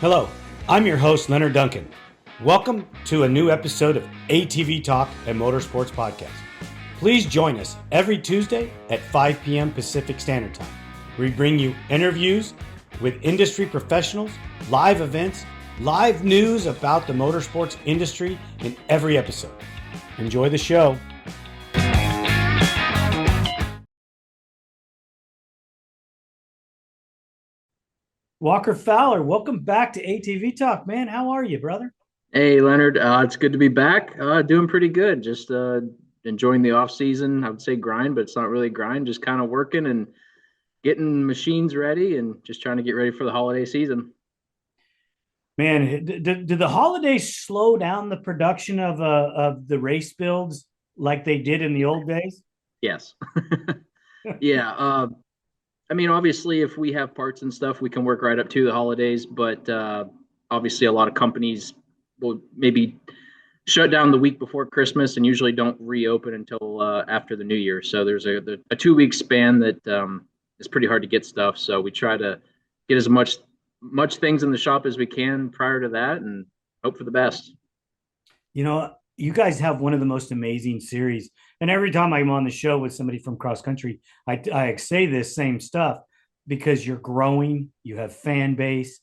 Hello, I'm your host, Leonard Duncan. Welcome to a new episode of ATV-TALK and Motorsports Podcast. Please join us every Tuesday at 5 p.m. Pacific Standard Time. We bring you interviews with industry professionals, live events, live news about the motorsports industry in every episode. Enjoy the show. Walker Fowler, welcome back to ATV Talk, man. How are you, brother? Hey, Leonard. It's good to be back. Doing pretty good. Just enjoying the off season. I would say grind, but it's not really grind. Just kind of working and getting machines ready and just trying to get ready for the holiday season. Man, did the holidays slow down the production of the race builds like they did in the old days? Yes. Yeah. I mean, obviously, if we have parts and stuff, we can work right up to the holidays. But obviously, a lot of companies will maybe shut down the week before Christmas and usually don't reopen until after the New Year. So there's a 2 week span that is pretty hard to get stuff. So we try to get as much things in the shop as we can prior to that and hope for the best. You know, you guys have one of the most amazing series. And every time I'm on the show with somebody from cross country, I say this same stuff because you're growing, you have fan base,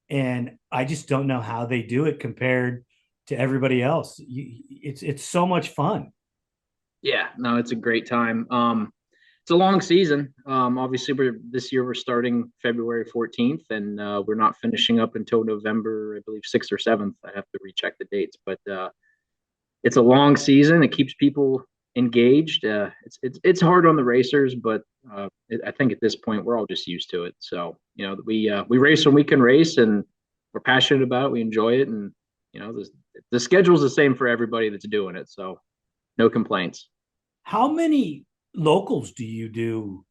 and I just don't know how they do it compared to everybody else. It's so much fun. Yeah, no, it's a great time. It's a long season. Obviously, this year we're starting February 14th, and we're not finishing up until November, I believe 6th or 7th. I have to recheck the dates, but it's a long season. It keeps people engaged. It's hard on the racers, but I think at this point we're all just used to it. So we race when we can race, and we're passionate about it. We enjoy it, and the schedule's the same for everybody that's doing it. So no complaints. How many locals do you do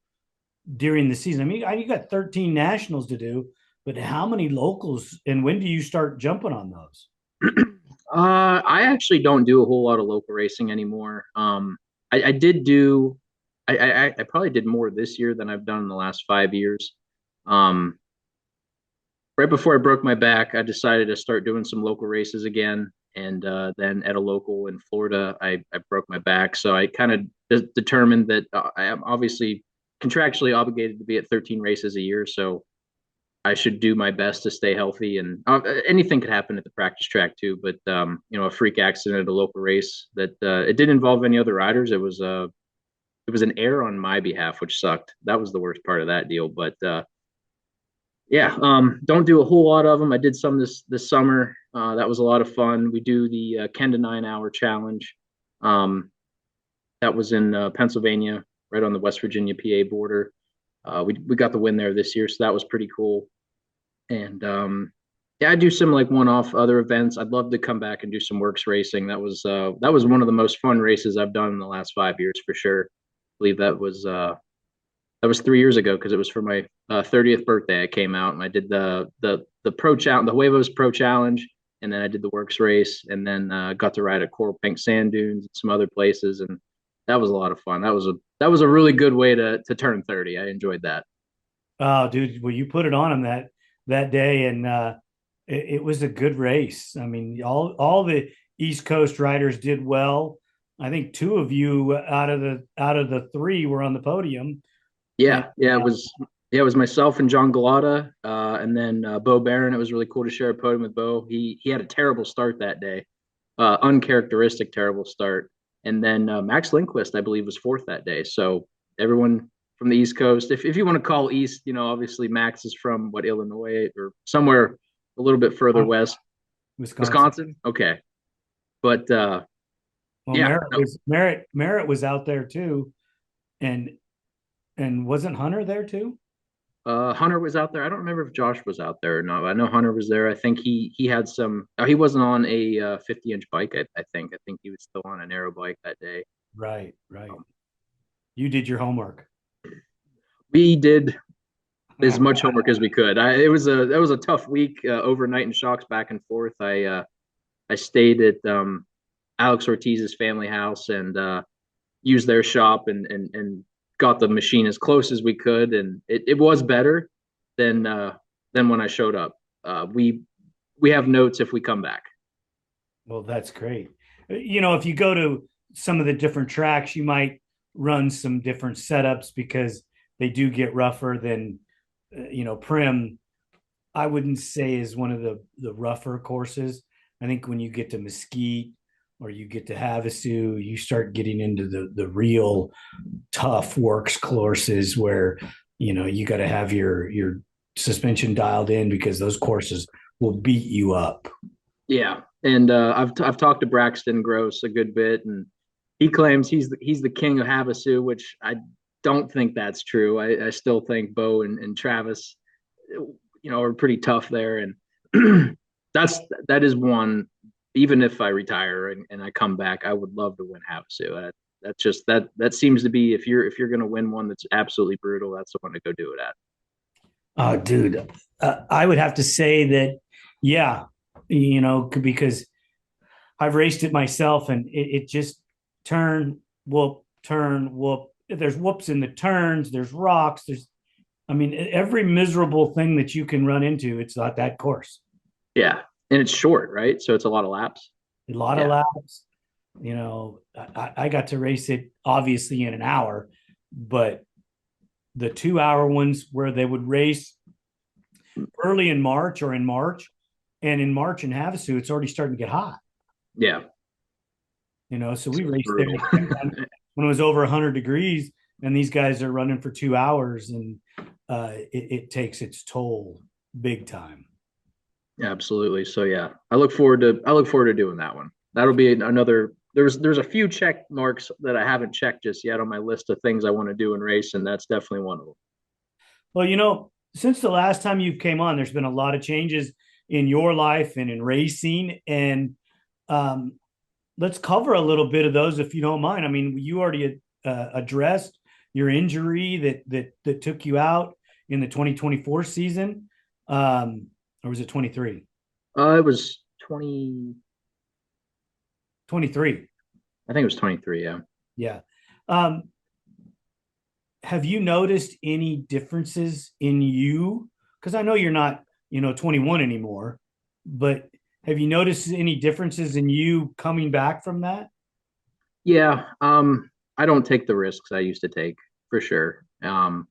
during the season? I mean, you got 13 nationals to do, but how many locals and when do you start jumping on those? I actually don't do a whole lot of local racing anymore. I did do, I probably did more this year than I've done in the last 5 years. Um, right before I broke my back, I decided to start doing some local races again. And then at a local in Florida, I broke my back. So I kind of determined that I am obviously contractually obligated to be at 13 races a year. So I should do my best to stay healthy. And anything could happen at the practice track too. But a freak accident at a local race that it didn't involve any other riders. It was an error on my behalf, which sucked. That was the worst part of that deal. But yeah, don't do a whole lot of them. I did some this summer. That was a lot of fun. We do the 10 to 9 hour challenge. That was in Pennsylvania, right on the West Virginia PA border. We got the win there this year, so that was pretty cool. And yeah, I do some like one-off other events. I'd love to come back and do some works racing. That was one of the most fun races I've done in the last 5 years for sure. I believe that was 3 years ago because it was for my 30th birthday. I came out and I did the pro challenge, the Huevos Pro Challenge, and then I did the works race, and then got to ride at Coral Pink Sand Dunes and some other places, and that was a lot of fun. That was a really good way to turn 30. I enjoyed that. Oh, dude, well, you put it on him that day, and it was a good race. I mean, all the East Coast riders did well. I think two of you out of the three were on the podium. And Yeah, it was myself and John Galata, and then Bo Barron. It was really cool to share a podium with Bo. He had a terrible start that day, uncharacteristic terrible start. And then Max Lindquist, I believe, was fourth that day. So everyone from the East Coast, if you want to call East, obviously Max is from Illinois or somewhere a little bit further west, Wisconsin. Wisconsin. Okay, but Well, yeah, Merritt no, was out there too, and wasn't Hunter there too? Hunter was out there. I don't remember if Josh was out there or not. I know Hunter was there. I think he had some. He wasn't on a 50-inch bike. I think he was still on an aero bike that day. Right, right. Um, You did your homework. we did as much homework as we could. It was a tough week, overnight in shocks back and forth. I stayed at Alex Ortiz's family house and used their shop and got the machine as close as we could, and it was better than when I showed up. we have notes if we come back. Well, that's great. If you go to some of the different tracks, you might run some different setups because they do get rougher than, Prim. I wouldn't say is one of the rougher courses. I think when you get to Mesquite or you get to Havasu, you start getting into the real tough works courses where you got to have your suspension dialed in because those courses will beat you up. Yeah, and I've talked to Braxton Gross a good bit, and he claims he's the king of Havasu, which I don't think that's true. I still think Bo and Travis, are pretty tough there, and that is one. Even if I retire and I come back, I would love to win Havasu. That's just that seems to be if you're going to win one that's absolutely brutal, that's the one to go do it at. Oh, dude, I would have to say that, yeah, because I've raced it myself, and it just turn, whoop. There's whoops in the turns. There's rocks. I mean, every miserable thing that you can run into, it's not that course. Yeah, and it's short, right? So it's a lot of laps. A lot of Yeah, laps. I got to race it obviously in an hour, but the 2 hour ones where they would race early in March or in March, and in March in Havasu, it's already starting to get hot. yeah, So we raced there brutal. when it was over 100 degrees, and these guys are running for 2 hours, and it takes its toll big time. Absolutely. So yeah, I look forward to doing that one. That'll be another. There's a few check marks that I haven't checked just yet on my list of things I want to do in race, and that's definitely one of them. Well, since the last time you came on, there's been a lot of changes in your life and in racing, and um, let's cover a little bit of those if you don't mind. I mean, you already addressed your injury that took you out in the 2024 season, or was it 23? It was 20. 23. I think it was 23. Yeah. Yeah. Um, have you noticed any differences in you? Because I know you're not, 21 anymore, but have you noticed any differences in you coming back from that? Yeah. I don't take the risks I used to take for sure. I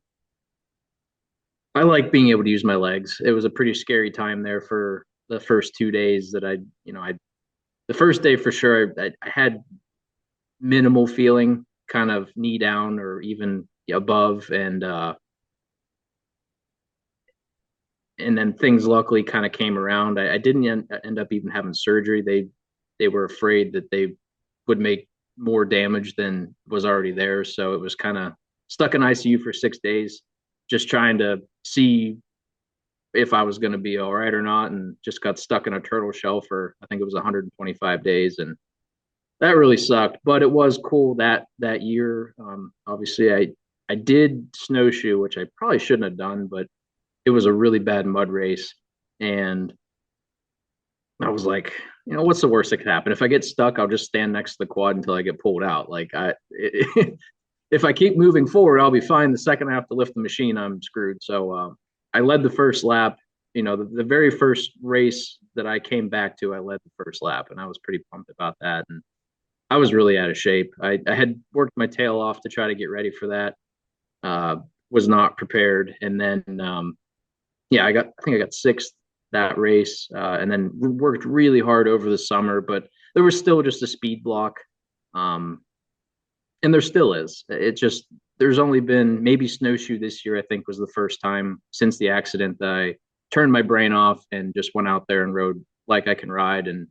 like being able to use my legs. It was a pretty scary time there for the first 2 days that the first day for sure, I had minimal feeling, kind of knee down or even above, and then things luckily kind of came around. I didn't end up even having surgery. They were afraid that they would make more damage than was already there, so it was kind of stuck in ICU for 6 days, just trying to see if I was going to be all right or not, and just got stuck in a turtle shell for I think it was 125 days, and that really sucked. But it was cool that year. Obviously, I did snowshoe, which I probably shouldn't have done, but it was a really bad mud race, and I was like, what's the worst that could happen? If I get stuck, I'll just stand next to the quad until I get pulled out. If I keep moving forward, I'll be fine. The second I have to lift the machine, I'm screwed. So I led the first lap. The very first race that I came back to, I led the first lap, and I was pretty pumped about that. And I was really out of shape. I had worked my tail off to try to get ready for that. Was not prepared, and then yeah, I think I got sixth that race, and then worked really hard over the summer. But there was still just a speed block, and there still is. It just there's only been maybe snowshoe this year. I think was the first time since the accident that I turned my brain off and just went out there and rode like I can ride, and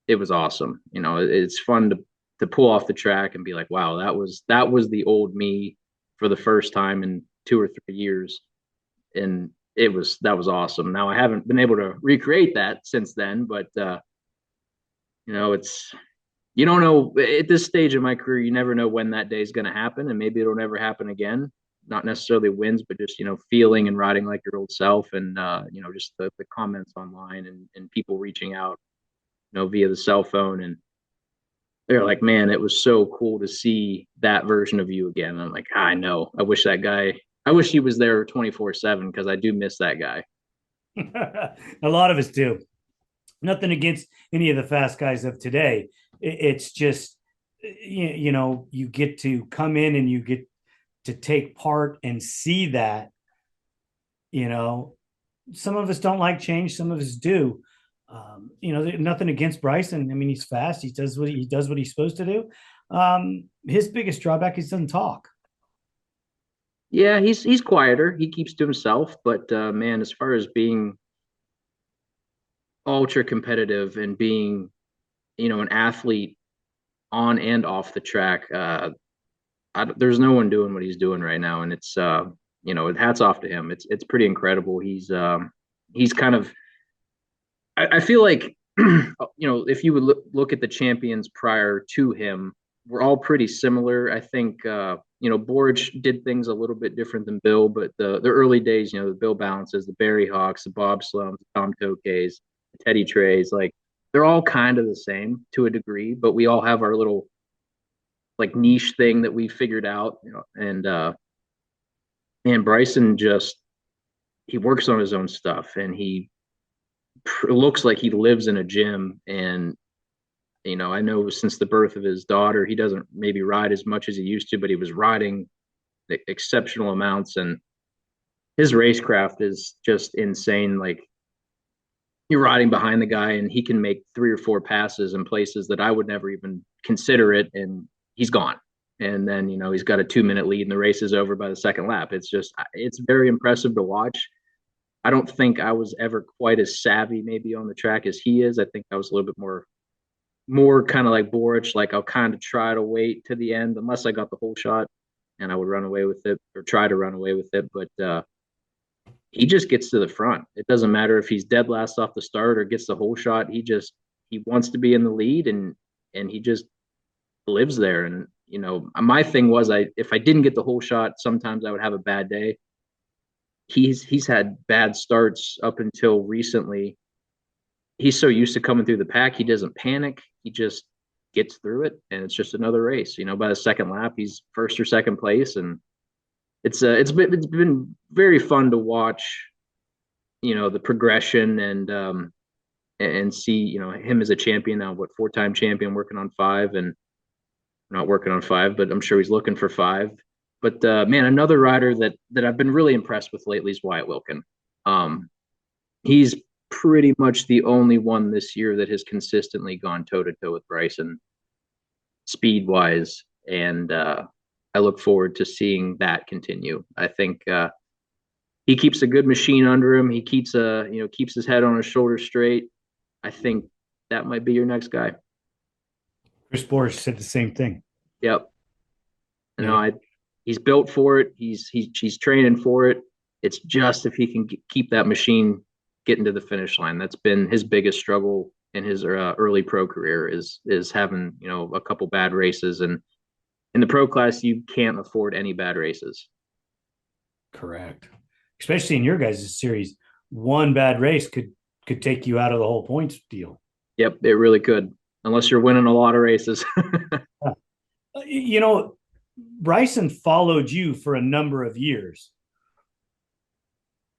it was awesome. It's fun to pull off the track and be like, wow, that was the old me for the first time in 2 or 3 years, and that was awesome. Now I haven't been able to recreate that since then, but it's you don't know at this stage of my career, you never know when that day is going to happen, and maybe it'll never happen again. Not necessarily wins, but just feeling and riding like your old self, and just the comments online and people reaching out, via the cell phone, and they're like, man, it was so cool to see that version of you again. And I'm like, I know. I wish he was there 24/7 because I do miss that guy. A lot of us do. Nothing against any of the fast guys of today. It's just, you get to come in and you get to take part and see that, you know, some of us don't like change, some of us do. Nothing against Bryson. I mean, he's fast. He does what he's supposed to do. His biggest drawback is he doesn't talk. Yeah, he's quieter. He keeps to himself, but man, as far as being ultra competitive and being, an athlete on and off the track, there's no one doing what he's doing right now, and it's hats off to him. It's pretty incredible. He's kind of I feel like if you would look at the champions prior to him, we're all pretty similar. I think Borich did things a little bit different than Bill, but the early days, the Bill Balances, the Barry Hawks, the Bob Slums, the Tom Tokays, the Teddy Trays, like they're all kind of the same to a degree, but we all have our little like niche thing that we figured out, and Bryson just he works on his own stuff, and he looks like he lives in a gym. And I know since the birth of his daughter, he doesn't maybe ride as much as he used to, but he was riding exceptional amounts, and his racecraft is just insane. Like you're riding behind the guy and he can make 3 or 4 passes in places that I would never even consider it, and he's gone. And then he's got a 2-minute lead and the race is over by the second lap. It's very impressive to watch. I don't think I was ever quite as savvy maybe on the track as he is. I think I was a little bit more kind of like Borich, like I'll kind of try to wait to the end unless I got the whole shot, and I would run away with it or try to run away with it. But he just gets to the front. It doesn't matter if he's dead last off the start or gets the whole shot. He wants to be in the lead, and he just lives there. And my thing was, if I didn't get the whole shot, sometimes I would have a bad day. He's had bad starts up until recently. He's so used to coming through the pack, he doesn't panic. He just gets through it, and it's just another race. By the second lap, he's first or second place, and it's been very fun to watch. The progression, and see him as a champion now. What 4-time champion, working on 5, and not working on 5, but I'm sure he's looking for 5. But man, another rider that I've been really impressed with lately is Wyatt Wilkin. He's pretty much the only one this year that has consistently gone toe to toe with Bryson, speed wise, and I look forward to seeing that continue. I think he keeps a good machine under him. He keeps his head on his shoulders straight. I think that might be your next guy. Chris Borich said the same thing. Yep. Yeah. He's built for it. He's training for it. It's just if he can keep that machine getting to the finish line. That's been his biggest struggle in his early pro career is having a couple bad races, and in the pro class you can't afford any bad races. Correct. Especially in your guys' series, one bad race could take you out of the whole points deal. Yep, it really could, unless you're winning a lot of races. Bryson followed you for a number of years.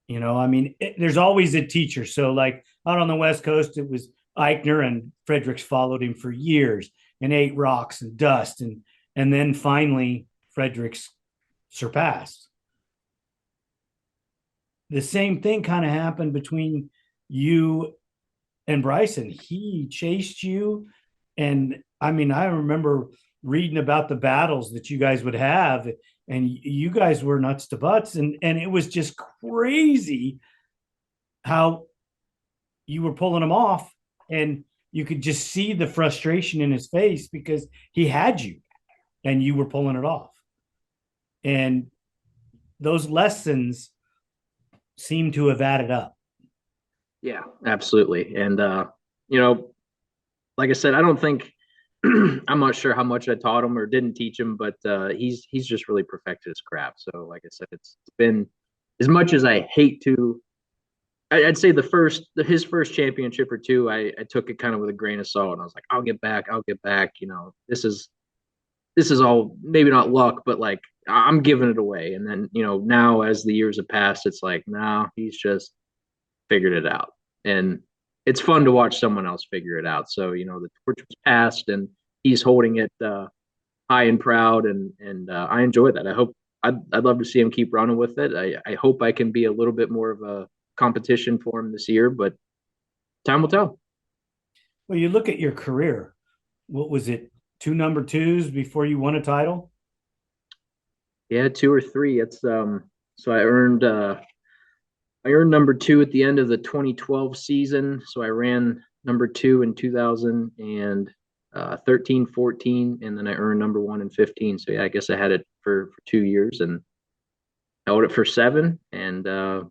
I mean, there's always a teacher. So, like out on the West Coast, it was Eichner, and Fredericks followed him for years and ate rocks and dust, and then finally Fredericks surpassed. The same thing kind of happened between you and Bryson. He chased you, and I mean, I remember reading about the battles that you guys would have, and you guys were nuts to butts, and it was just crazy how you were pulling him off, and you could just see the frustration in his face because he had you and you were pulling it off. And those lessons seem to have added up. Yeah, absolutely. And like I said, I don't think I'm not sure how much I taught him or didn't teach him, but he's just really perfected his craft. So, like I said, it's been, as much as I hate to, I'd say his first championship or two, I took it kind of with a grain of salt, and I was like, I'll get back. This is all maybe not luck, but like I'm giving it away. And then now as the years have passed, it's like, no, he's just figured it out. And it's fun to watch someone else figure it out. So, the torch was passed and he's holding it high and proud. And I enjoy that. I'd love to see him keep running with it. I hope I can be a little bit more of a competition for him this year, but time will tell. Well, you look at your career. What was it? Two number twos before you won a title? Yeah, two or three. It's so I earned number two at the end of the 2012 season. So I ran number two in 2013, 14, and then I earned number one in 15. So yeah, I guess I had it for 2 years and held it for seven. And then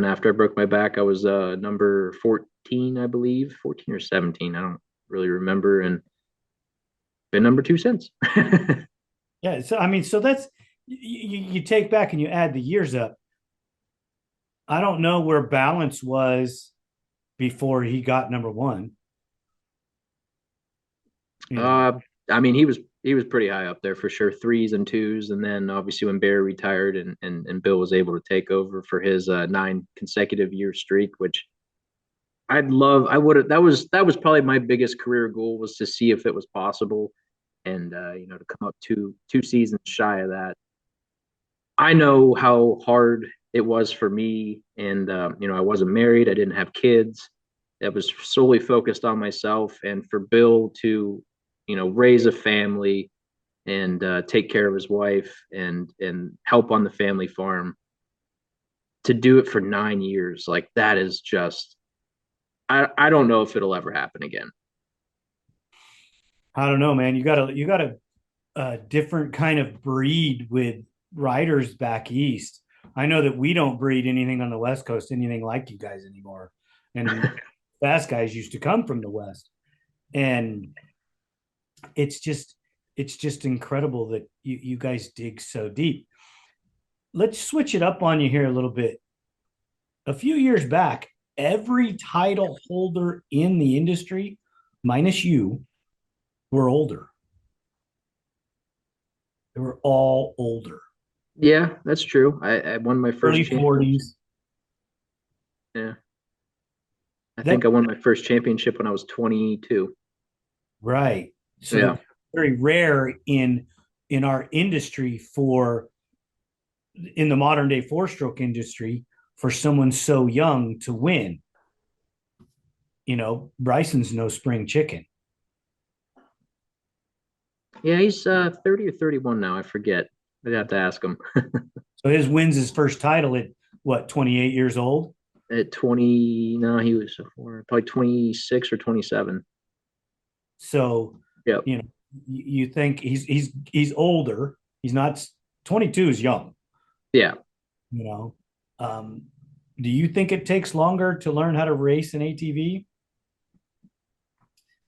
after I broke my back, I was number 14, I believe, 14 or 17. I don't really remember, and been number two since. Yeah. So I mean, so that's you take back and you add the years up. I don't know where balance was before he got number one. You know, Uh, I mean, he was pretty high up there for sure, threes and twos, and then obviously when Barry retired and Bill was able to take over for his 9 consecutive year streak, which I would have that was probably my biggest career goal was to see if it was possible, and to come up two seasons shy of that. I know how hard it was for me, and I wasn't married, I didn't have kids. I was solely focused on myself, and for Bill to, raise a family and take care of his wife and help on the family farm, to do it for 9 years, like that is just I don't know if it'll ever happen again. I don't know, man. You got a different kind of breed with riders back east. I know that we don't breed anything on the West Coast, anything like you guys anymore. And fast guys used to come from the West. And it's just it's just incredible that you guys dig so deep. Let's switch it up on you here a little bit. A few years back, every title holder in the industry, minus you, were older. They were all older. Yeah, that's true. I won my first Early championship. 40s. Yeah, I That think I won my first championship when I was 22. right. So Yeah, very rare in our industry for in the modern day four stroke industry for someone so young to win. Bryson's no spring chicken. yeah, he's 30 or 31 now. I forget. I'd have to ask him. So his wins his first title at what, 28 years old? At 20, no, he was probably 26 or 27. So, Yep. you think he's older. He's not 22 is young, Yeah. you know. Um, do you think it takes longer to learn how to race an ATV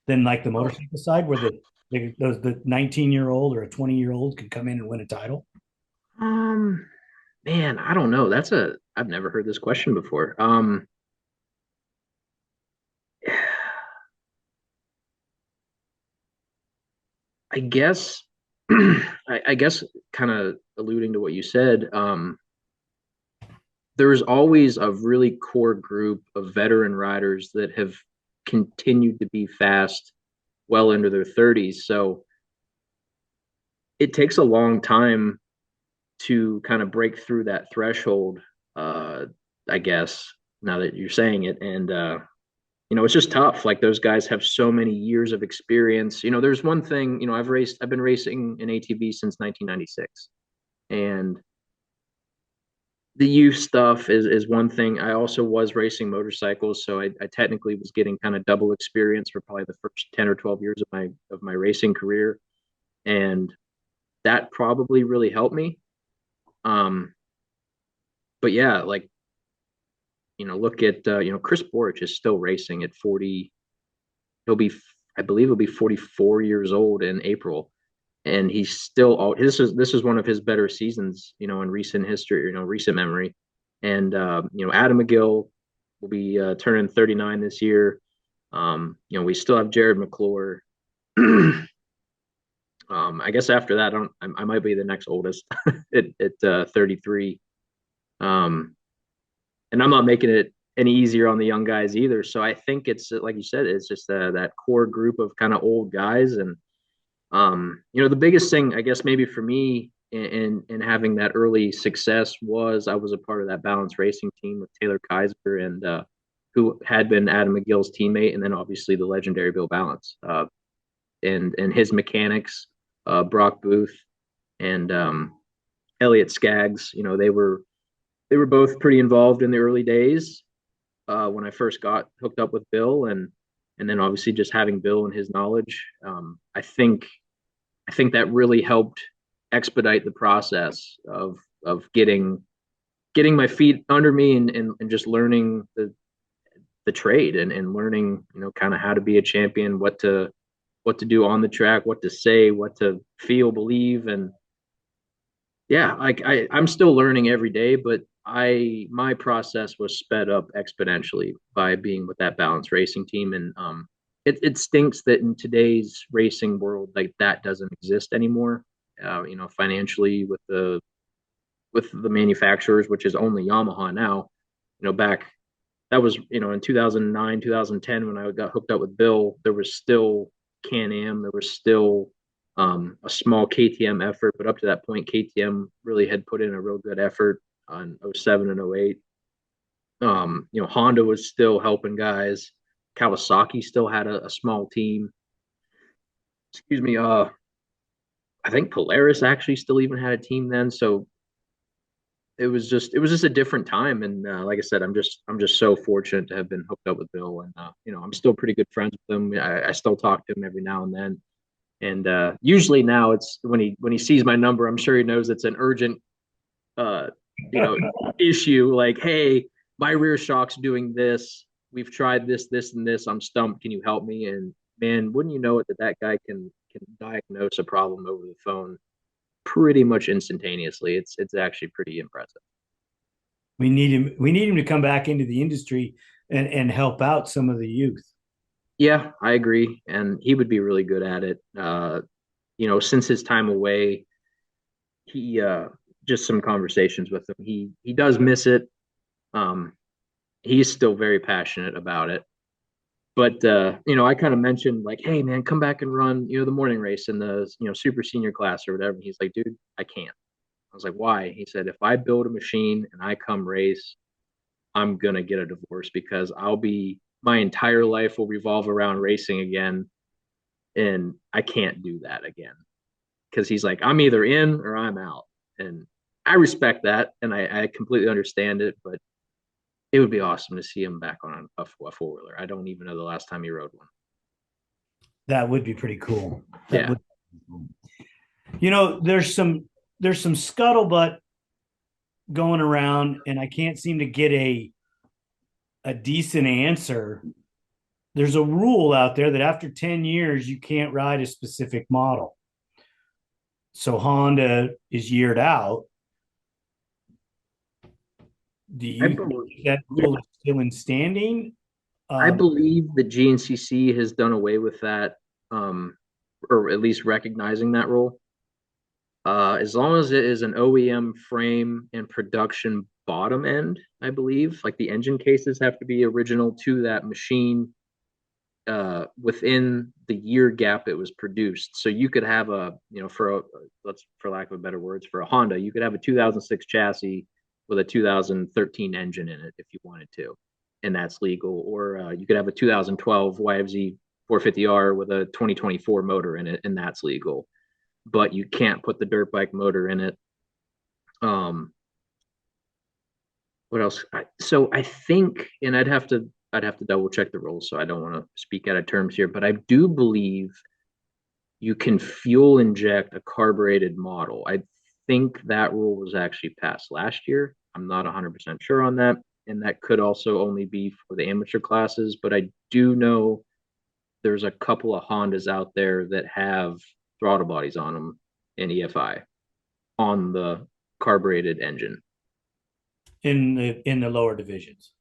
than like the motorcycle side where the 19-year-old or a 20-year-old could come in and win a title? Um, Man, I don't know. I've never heard this question before. I guess, I guess, kind of alluding to what you said. There's always a really core group of veteran riders that have continued to be fast well into their 30s. So it takes a long time to kind of break through that threshold, uh, I guess, now that you're saying it. And, it's just tough. Like those guys have so many years of experience. There's one thing, I've been racing an ATV since 1996. And the youth stuff is one thing. I also was racing motorcycles, so I technically was getting kind of double experience for probably the first 10 or 12 years of my racing career, and that probably really helped me. Um, but yeah, like look at Chris Borich is still racing at 40. He'll be, I believe, he'll be 44 years old in April, and he's still all. This is one of his better seasons, in recent history, recent memory. And Adam McGill will be turning 39 this year. We still have Jared McClure. I guess after that, I might be the next oldest at 33. Um, and I'm not making it any easier on the young guys either. So I think it's like you said, it's just that core group of kind of old guys. And the biggest thing I guess maybe for me in having that early success was I was a part of that balance racing team with Taylor Kaiser and who had been Adam McGill's teammate, and then obviously the legendary Bill Balance and his mechanics, Brock Booth and Elliot Skaggs. They were both pretty involved in the early days when I first got hooked up with Bill, and then obviously just having Bill and his knowledge. I think that really helped expedite the process of getting my feet under me and just learning the trade and learning kind of how to be a champion, what to do on the track, what to say, what to feel, believe, and yeah, I'm still learning every day, but my process was sped up exponentially by being with that balance racing team, and it stinks that in today's racing world, like that doesn't exist anymore. Financially with the manufacturers, which is only Yamaha now. Back that was in 2009, 2010 when I got hooked up with Bill, there was still Can-Am, there was still a small KTM effort, but up to that point, KTM really had put in a real good effort on '07 and '08. Honda was still helping guys. Kawasaki still had a small team. Excuse me. I think Polaris actually still even had a team then. So it was just a different time. And like I said, I'm just so fortunate to have been hooked up with Bill, and I'm still pretty good friends with him. I still talk to him every now and then. And usually now it's when he sees my number, I'm sure he knows it's an urgent uh, you know, issue. Like, hey, my rear shock's doing this. We've tried this, this, and this. I'm stumped. Can you help me? And man, wouldn't you know it that guy can diagnose a problem over the phone pretty much instantaneously. It's actually pretty impressive. We need him to come back into the industry and help out some of the youth. Yeah, I agree, and he would be really good at it. Since his time away, he just some conversations with him. He does miss it. Um, he's still very passionate about it. But I kind of mentioned like, hey man, come back and run, the morning race in the super senior class or whatever. And he's like, dude, I can't. I was like, why? He said, if I build a machine and I come race, I'm gonna get a divorce because my entire life will revolve around racing again, and I can't do that again. Because he's like, I'm either in or I'm out, and I respect that, and I completely understand it. But it would be awesome to see him back on a four wheeler. I don't even know the last time he rode one. That would be pretty cool. That Yeah, would. There's some scuttlebutt going around, and I can't seem to get a decent answer. There's a rule out there that after 10 years you can't ride a specific model. So Honda is yeared out. Do I you think believe. that rule is still in standing? I Um, believe the GNCC has done away with that, um, or at least recognizing that rule. As long as it is an OEM frame and production bottom end, I believe, like the engine cases have to be original to that machine within the year gap it was produced. So you could have for lack of better words, for a Honda, you could have a 2006 chassis with a 2013 engine in it if you wanted to, and that's legal. Or you could have a 2012 YFZ 450R with a 2024 motor in it, and that's legal. But you can't put the dirt bike motor in it. Um, what else? So I think, and I'd have to double check the rules, so I don't want to speak out of terms here, but I do believe you can fuel inject a carbureted model. I think that rule was actually passed last year. I'm not 100% sure on that, and that could also only be for the amateur classes, but I do know there's a couple of Hondas out there that have throttle bodies on them in EFI on the carbureted engine. in the lower divisions.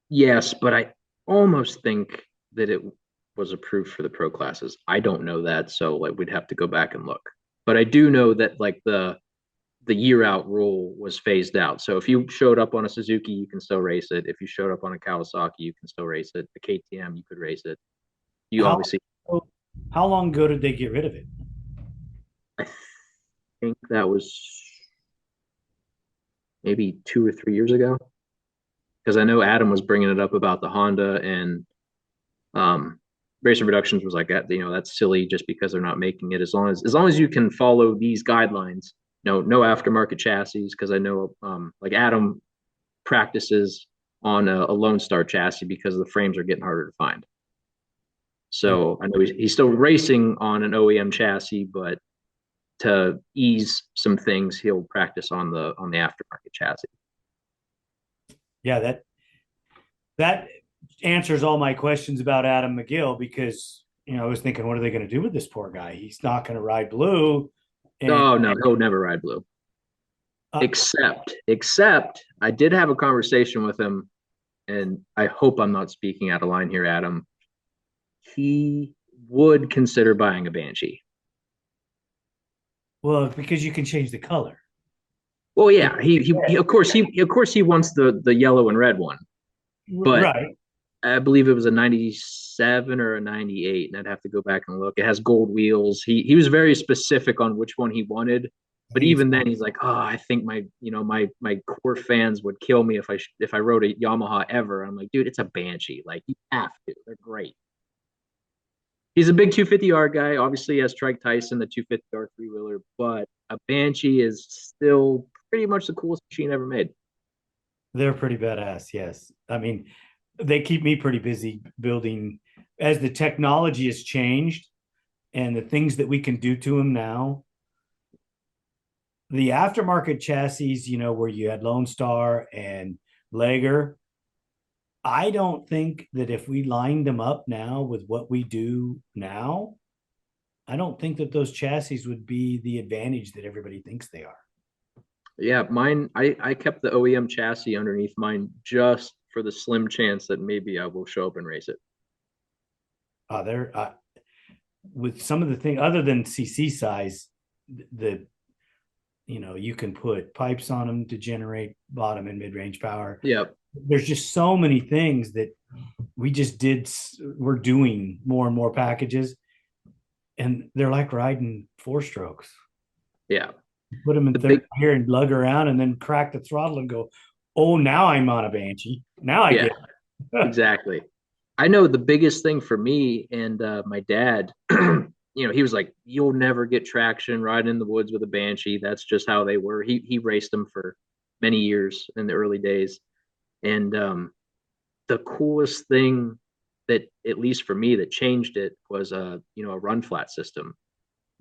Yes, but I almost think that it was approved for the pro classes. I don't know that, so like we'd have to go back and look. But I do know that like the the year out rule was phased out. So if you showed up on a Suzuki, you can still race it. If you showed up on a Kawasaki, you can still race it. The KTM, you could race it. You How obviously, how long ago did they get rid of it? I think that was maybe 2 or 3 years ago, because I know Adam was bringing it up about the Honda, and um, Racing Productions was like, that's silly just because they're not making it. As long as you can follow these guidelines, no aftermarket chassis, because I know like Adam practices on a Lone Star chassis because the frames are getting harder to find. Yeah, So I know he's still racing on an OEM chassis, but to ease some things, he'll practice on the aftermarket chassis. yeah, that answers all my questions about Adam McGill because I was thinking, what are they going to do with this poor guy? He's not going to ride blue, and Oh no, he'll never ride blue. uh, Except I did have a conversation with him, and I hope I'm not speaking out of line here, Adam. He would consider buying a Banshee. well, because you can change the color. Well, yeah, he of course he wants the yellow and red one, but Right. I believe it was a 97 or a 98, and I'd have to go back and look. It has gold wheels. He was very specific on which one he wanted, but He's even then he's like, "Oh, I think my core fans would kill me if I rode a Yamaha ever." I'm like, "Dude, it's a Banshee. Like you have to. They're great." He's a big 250R guy. Obviously, he has Trike Tyson, the 250R three-wheeler, but a Banshee is still pretty much the coolest machine ever made. They're pretty badass. Yes, I mean, they keep me pretty busy building as the technology has changed and the things that we can do to them now. The aftermarket chassis, where you had Lone Star and Lager, I don't think that if we lined them up now with what we do now, I don't think that those chassis would be the advantage that everybody thinks they are. Yeah, mine, I kept the OEM chassis underneath mine just for the slim chance that maybe I will show up and race it. They're with some of the thing other than CC size, the you can put pipes on them to generate bottom and mid range power. Yep. There's just so many things that we just did. We're doing more and more packages, and they're like riding four strokes. Yeah. Put them in The third big, gear and lug around, and then crack the throttle and go. Oh, now I'm on a Banshee. Now I yeah, get it. exactly. I know the biggest thing for me and my dad, he was like, "You'll never get traction riding in the woods with a Banshee. That's just how they were." He raced them for many years in the early days, and the coolest thing that, at least for me, that changed it was a run flat system.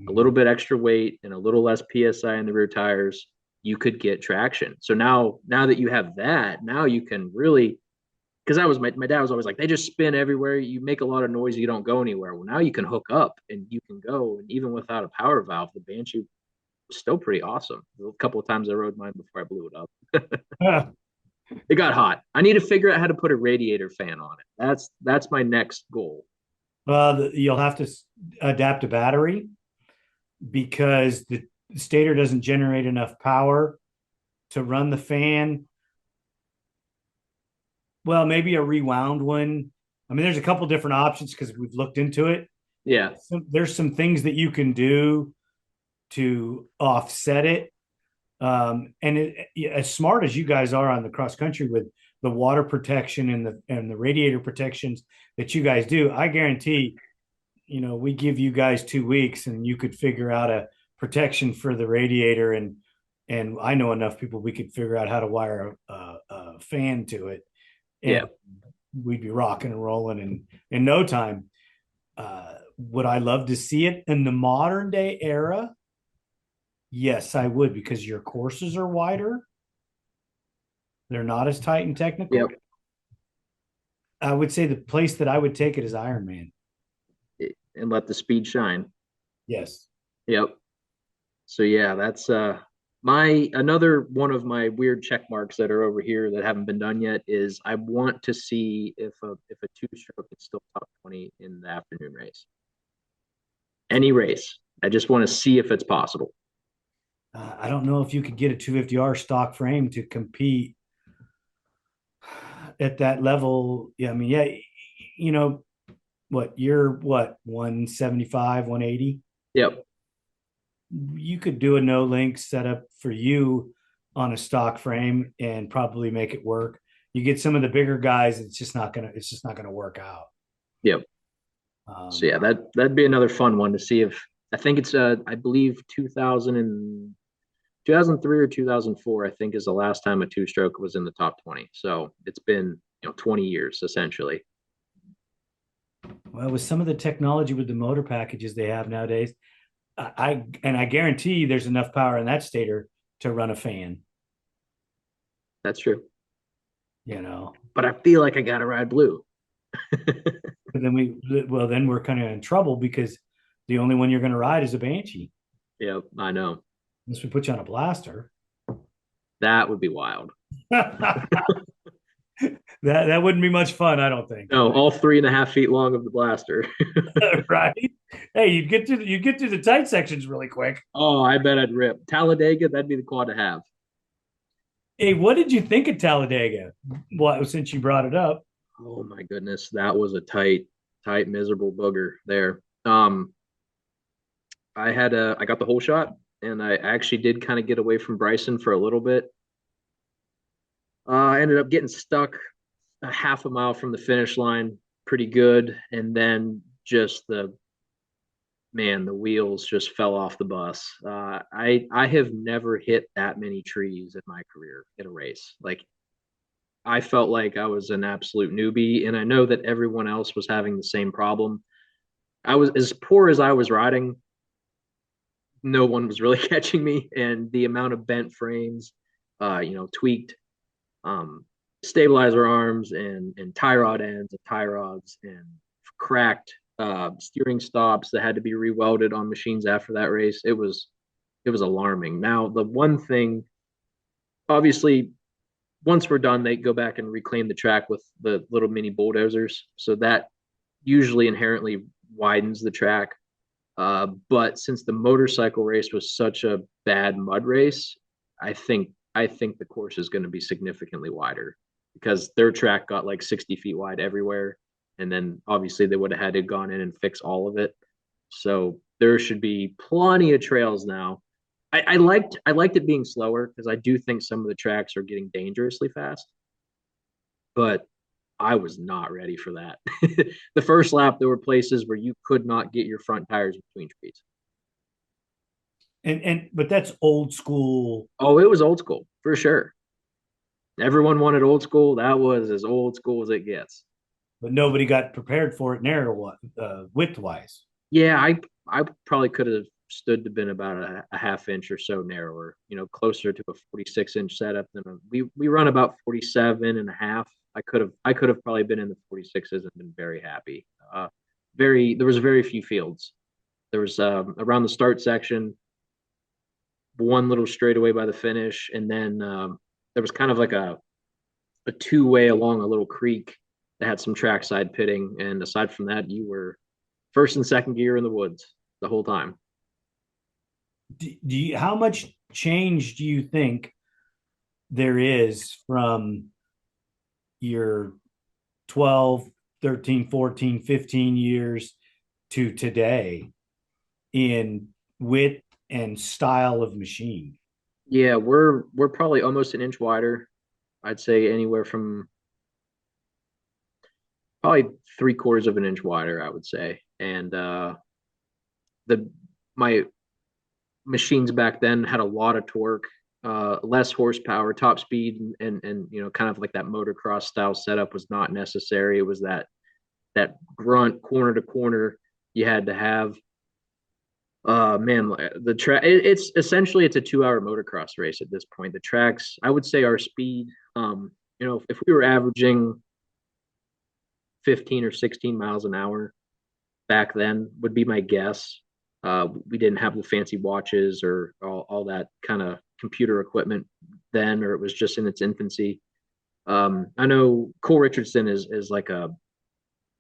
A little bit extra weight and a little less psi in the rear tires, you could get traction. So now that you have that, now you can really, because that was my dad was always like, they just spin everywhere. You make a lot of noise, you don't go anywhere. Well, now you can hook up and you can go, and even without a power valve, the Banshee was still pretty awesome. A couple of times I rode mine before I blew it up. It got hot. I need to figure out how to put a radiator fan on it. That's my next goal. Well, you'll have to adapt a battery because the stator doesn't generate enough power to run the fan. Well, maybe a rewound one. I mean, there's a couple different options because we've looked into it. Yeah. There's some things that you can do to offset it. As smart as you guys are on the cross country with the water protection and the radiator protections that you guys do, I guarantee, we give you guys 2 weeks and you could figure out a protection for the radiator and I know enough people we could figure out how to wire a fan to it and Yeah. we'd be rocking and rolling in no time. Would I love to see it in the modern day era? Yes, I would because your courses are wider. They're not as tight and technical. Yep. I would say the place that I would take it is Ironman. And let the speed shine. Yes. Yep. So yeah, that's my another one of my weird check marks that are over here that haven't been done yet is I want to see if a two stroke is still top 20 in the afternoon race. Any race. I just want to see if it's possible. I don't know if you could get a 250R stock frame to compete at that level. Yeah, I mean, yeah, you know you're what 175, 180. Yep. You could do a no link setup for you on a stock frame and probably make it work. You get some of the bigger guys, it's just not gonna work out. Yep. So Um, yeah, that'd be another fun one to see if I think it's I believe 2003 or 2004 I think is the last time a two stroke was in the top 20. So it's been 20 years essentially. well, with some of the technology with the motor packages they have nowadays, I guarantee there's enough power in that stator to run a fan. That's true. You know, But I feel like I got to ride blue. but then we're kind of in trouble because the only one you're going to ride is a Banshee Yep, I know. unless we put you on a blaster. That would be wild. that that wouldn't be much fun, I don't think. No, all 3.5 feet long of the blaster. Right? Hey, you'd get through the tight sections really quick. Oh, I bet I'd rip. Talladega, that'd be the quad to have. Hey, what did you think of Talladega? Well, since you brought it up, Oh my goodness, that was a tight, miserable booger there. I got the whole shot, and I actually did kind of get away from Bryson for a little bit. I ended up getting stuck a half a mile from the finish line, pretty good, and then just the wheels just fell off the bus. I have never hit that many trees in my career in a race. Like I felt like I was an absolute newbie, and I know that everyone else was having the same problem. I was as poor as I was riding. No one was really catching me, and the amount of bent frames, tweaked um, stabilizer arms and tie rod ends and tie rods and cracked steering stops that had to be rewelded on machines after that race. It was alarming. Now the one thing, obviously, once we're done, they go back and reclaim the track with the little mini bulldozers, so that usually inherently widens the track. But since the motorcycle race was such a bad mud race, I think the course is going to be significantly wider because their track got like 60 feet wide everywhere, and then obviously they would have had to gone in and fix all of it. So there should be plenty of trails now. I liked it being slower because I do think some of the tracks are getting dangerously fast, but I was not ready for that. The first lap, there were places where you could not get your front tires between trees. and but that's old school. Oh, it was old school for sure. Everyone wanted old school. That was as old school as it gets. But nobody got prepared for it narrow width wise. Yeah, I probably could have stood to been about a half inch or so narrower, closer to a 46-inch setup than we run about 47 and a half. I could have probably been in the 46s and been very happy. There was very few fields. There was around the start section, one little straightaway by the finish, and then there was kind of like a two-way along a little creek that had some trackside pitting. And aside from that, you were first and second gear in the woods the whole time. How much change do you think there is from your 12, 13, 14, 15 years to today in width and style of machine? Yeah, we're probably almost an inch wider. I'd say anywhere from probably 3/4 of an inch wider, I would say. And the my machines back then had a lot of torque, less horsepower, top speed, and kind of like that motocross style setup was not necessary. It was that grunt corner to corner you had to have. Man, the track it's essentially it's a 2-hour motocross race at this point. The tracks, I would say our speed, if we were averaging 15 or 16 miles an hour back then would be my guess. We didn't have the fancy watches or all that kind of computer equipment then, or it was just in its infancy. I know Cole Richardson is like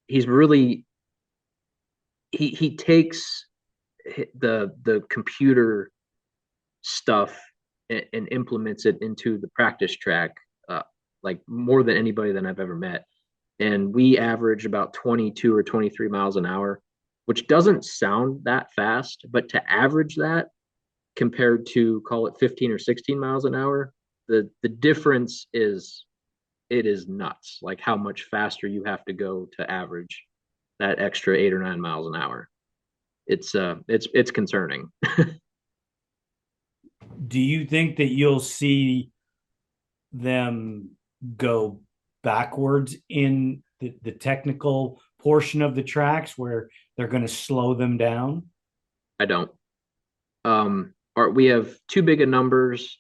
he's really he takes the computer stuff and implements it into the practice track, uh, like more than anybody that I've ever met. And we average about 22 or 23 miles an hour, which doesn't sound that fast, but to average that compared to call it 15 or 16 miles an hour, the difference is it is nuts. Like how much faster you have to go to average that extra 8 or 9 miles an hour. It's concerning. Do you think that you'll see them go backwards in the technical portion of the tracks where they're going to slow them down? I don't. We have too big of numbers,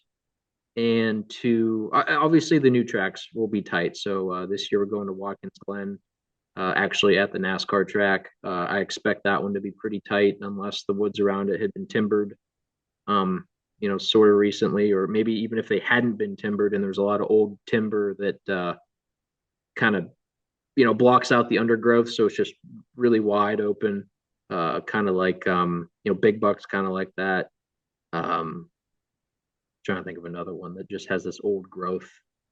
and to obviously the new tracks will be tight. So this year we're going to Watkins Glen, actually at the NASCAR track. I expect that one to be pretty tight unless the woods around it had been timbered, sort of recently, or maybe even if they hadn't been timbered and there's a lot of old timber that kind of blocks out the undergrowth, so it's just really wide open, kind of like big bucks, kind of like that. Um, Trying to think of another one that just has this old growth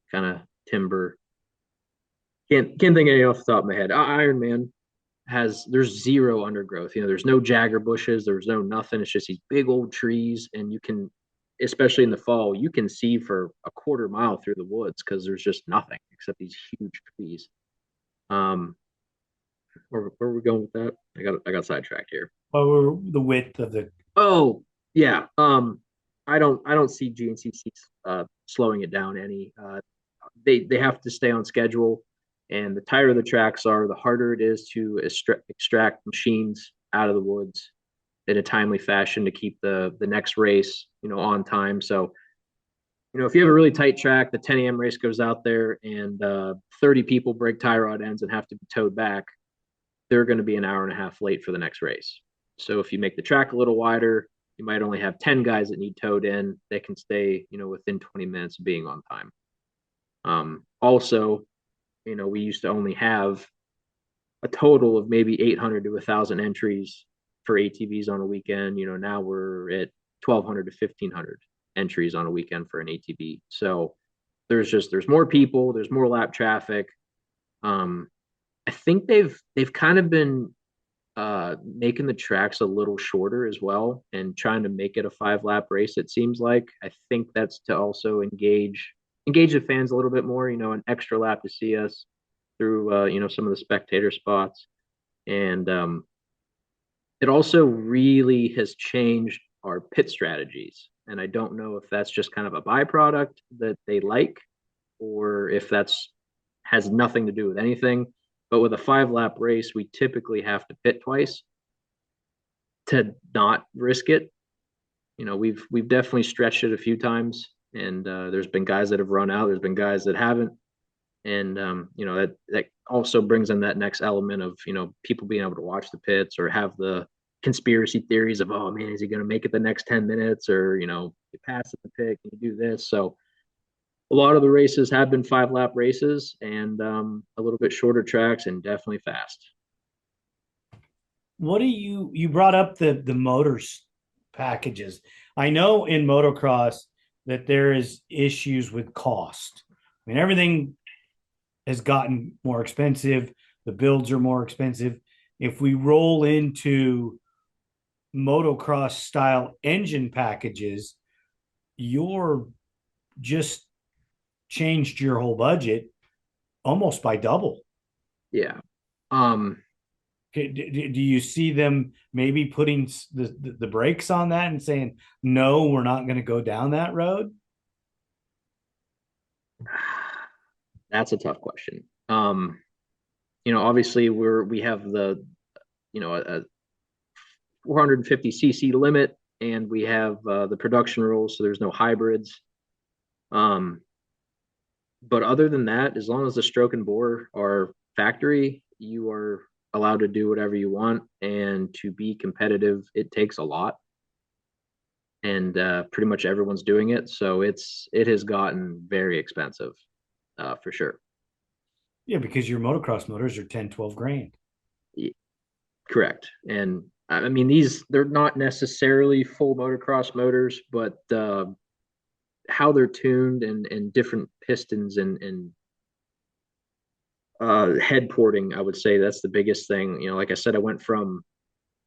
kind of timber. Can't think of any off the top of my head. Iron Man there's zero undergrowth. There's no jagger bushes. There's no nothing. It's just these big old trees, and you can, especially in the fall, you can see for a quarter mile through the woods because there's just nothing except these huge trees. Where are we going with that? I got sidetracked here. Or the width of the Oh yeah. I don't see GNCC slowing it down any. They have to stay on schedule, and the tighter the tracks are, the harder it is to extract machines out of the woods in a timely fashion to keep the next race on time. So if you have a really tight track, the 10 a.m. race goes out there, and 30 people break tie rod ends and have to be towed back. They're going to be an hour and a half late for the next race. So if you make the track a little wider, you might only have 10 guys that need towed in. They can stay, within 20 minutes of being on time. Also, we used to only have a total of maybe 800 to 1,000 entries for ATVs on a weekend. Now we're at 1,200 to 1,500 entries on a weekend for an ATV. So there's more people, there's more lap traffic. I think they've kind of been making the tracks a little shorter as well and trying to make it a 5 lap race. It seems like I think that's to also engage the fans a little bit more. An extra lap to see us through some of the spectator spots, and it also really has changed our pit strategies. And I don't know if that's just kind of a byproduct that they like, or if that's has nothing to do with anything. But with a 5 lap race, we typically have to pit twice to not risk it. We've definitely stretched it a few times, and there's been guys that have run out. There's been guys that haven't, and that also brings in that next element of people being able to watch the pits or have the conspiracy theories of, oh man, is he going to make it the next 10 minutes, or you pass at the pit, can you do this? So a lot of the races have been 5 lap races, and a little bit shorter tracks and definitely fast. what do you brought up the motors packages? I know in motocross that there is issues with cost. I mean, everything has gotten more expensive. The builds are more expensive. If we roll into motocross style engine packages, you're just changed your whole budget almost by double. Yeah. Um, Do you see them maybe putting the brakes on that and saying, no, we're not going to go down that road? that's a tough question. Obviously we have a 450cc limit, and we have the production rules, so there's no hybrids. Um, but other than that, as long as the stroke and bore are factory, you are allowed to do whatever you want. And to be competitive, it takes a lot, and pretty much everyone's doing it. So it has gotten very expensive, for sure. Yeah, because your motocross motors are 10, 12 grand. Correct. And I mean, they're not necessarily full motocross motors, but how they're tuned and different pistons and head porting, I would say that's the biggest thing. Like I said, I went from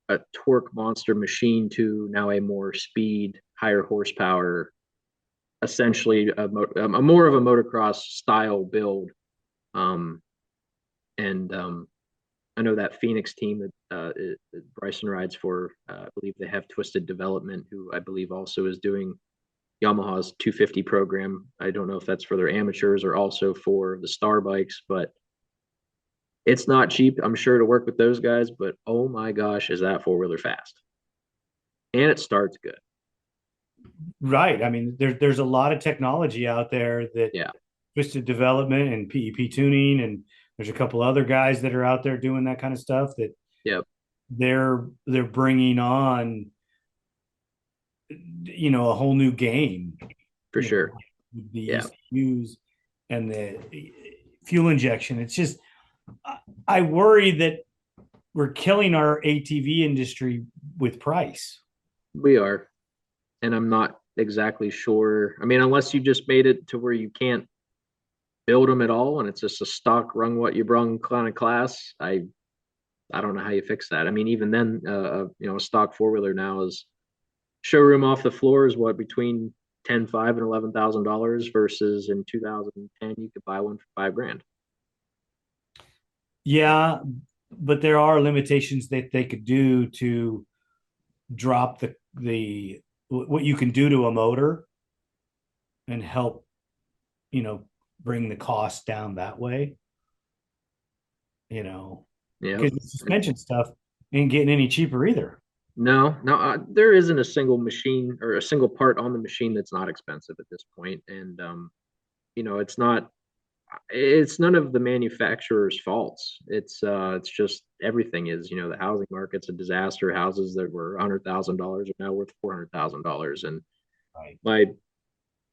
a torque monster machine to now a more speed, higher horsepower, essentially a more of a motocross style build. Um, and I know that Phoenix team that Bryson rides for. I believe they have Twisted Development, who I believe also is doing Yamaha's 250 program. I don't know if that's for their amateurs or also for the star bikes, but it's not cheap, I'm sure, to work with those guys. But oh my gosh, is that four wheeler fast? And it starts good. Right. I mean, there's a lot of technology out there that Yeah. twisted development and PEP tuning, and there's a couple other guys that are out there doing that kind of stuff that Yep. they're bringing on, a whole new game, For sure. the Yeah. ECUs and the fuel injection. It's just, I worry that we're killing our ATV industry with price. We are. And I'm not exactly sure. I mean, unless you just made it to where you can't build them at all and it's just a stock rung what you brung kind of class, I don't know how you fix that. I mean, even then, a stock four wheeler now is showroom off the floor is what between 10,500 and $11,000 versus in 2010 you could buy one for 5 grand. Yeah, but there are limitations that they could do to drop the what you can do to a motor and help, you know, bring the cost down that way, you know, Yeah. because the suspension stuff ain't getting any cheaper either. No, no, there isn't a single machine or a single part on the machine that's not expensive at this point, and it's not. It's none of the manufacturer's faults. It's just everything is. The housing market's a disaster. Houses that were $100,000 are now worth $400,000, and Right. my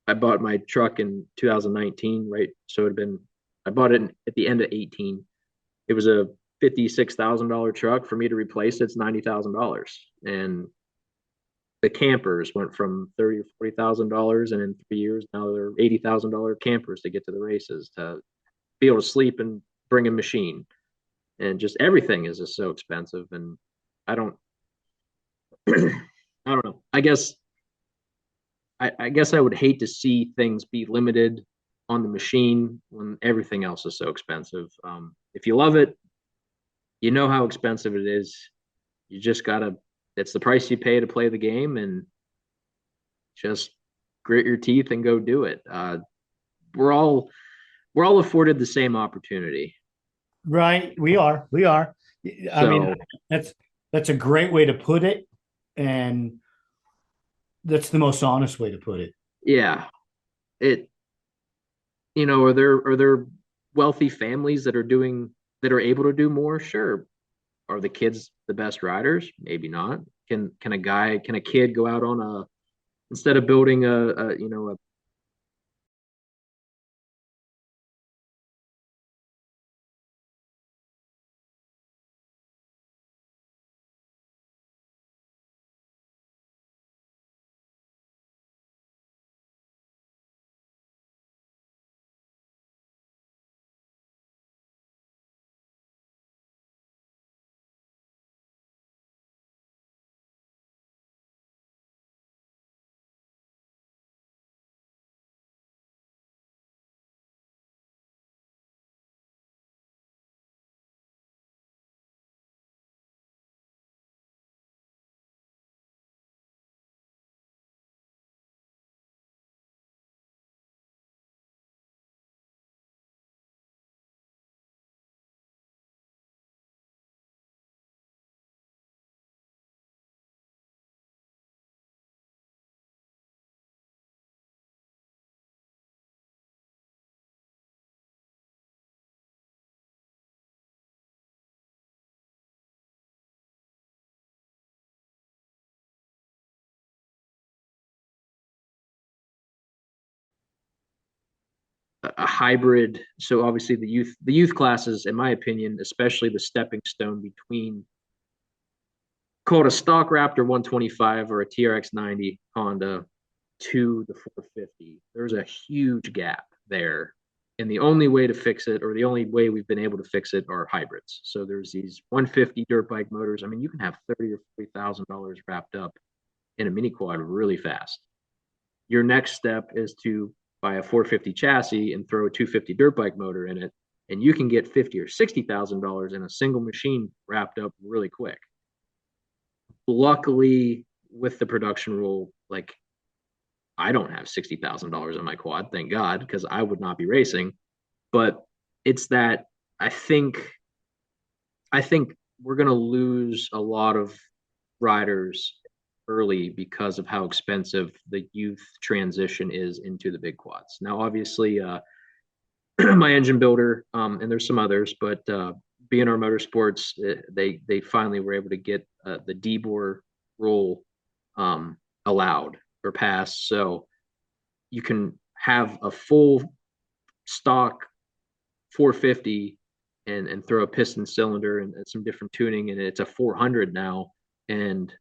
I bought my truck in 2019, right? So it'd been I bought it at the end of 18. It was a $56,000 truck. For me to replace it's $90,000, and the campers went from $30,000 or $40,000, and in 3 years now they're $80,000 campers to get to the races to be able to sleep and bring a machine, and just everything is just so expensive. And I don't, I don't know. I guess I would hate to see things be limited on the machine when everything else is so expensive. If you love it, you know how expensive it is. You just gotta. It's the price you pay to play the game, and just grit your teeth and go do it. We're all we're all afforded the same opportunity. Right. We are. I mean, So that's that's a great way to put it, and that's the most honest way to put it. yeah, it are there wealthy families that are able to do more? Sure. Are the kids the best riders? Maybe not. Can a kid go out on a instead of building a a hybrid. So obviously the youth classes, in my opinion, especially the stepping stone between called a stock Raptor 125 or a TRX 90 Honda to the 450. There's a huge gap there. And the only way to fix it, or the only way we've been able to fix it, are hybrids. So there's these 150 dirt bike motors. I mean, you can have $30,000 or $40,000 wrapped up in a mini quad really fast. Your next step is to buy a 450 chassis and throw a 250 dirt bike motor in it, and you can get $50,000 or $60,000 in a single machine wrapped up really quick. Luckily, with the production rule, like I don't have $60,000 in my quad, thank God, because I would not be racing. But it's that I think I think we're gonna lose a lot of riders early because of how expensive the youth transition is into the big quads. Now, obviously, my engine builder, and there's some others, but B&R Motorsports, they finally were able to get the D-bore rule allowed or passed, so you can have a full stock 450 and throw a piston cylinder and some different tuning, and it's a 400 now, and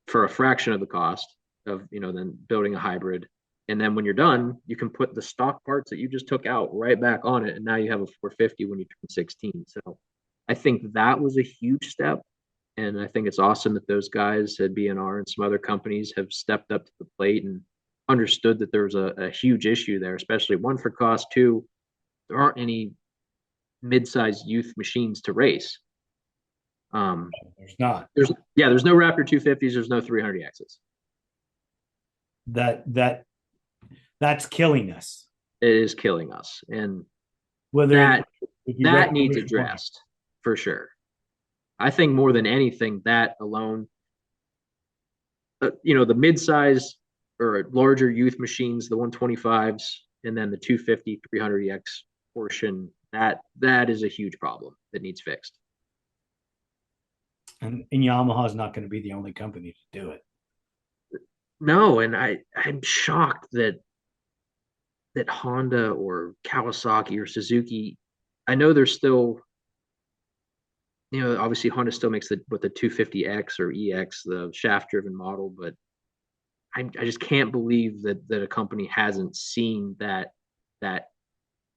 for a fraction of the cost of then building a hybrid. And then when you're done, you can put the stock parts that you just took out right back on it, and now you have a 450 when you turn 16. So I think that was a huge step, and I think it's awesome that those guys at B&R and some other companies have stepped up to the plate and understood that there was a huge issue there, especially one for cost, two, there aren't any mid-sized youth machines to race. There's not. There's no Raptor 250s, there's no 300Xs. That's killing us. It is killing us, and Whether that needs addressed for sure. I think more than anything, that alone, the mid-size or larger youth machines, the 125s, and then the 250, 300EX portion, that is a huge problem that needs fixed. And Yamaha is not going to be the only company to do it. No, and I'm shocked that Honda or Kawasaki or Suzuki, I know they're still, obviously Honda still makes the 250X or EX, the shaft-driven model, but I just can't believe that a company hasn't seen that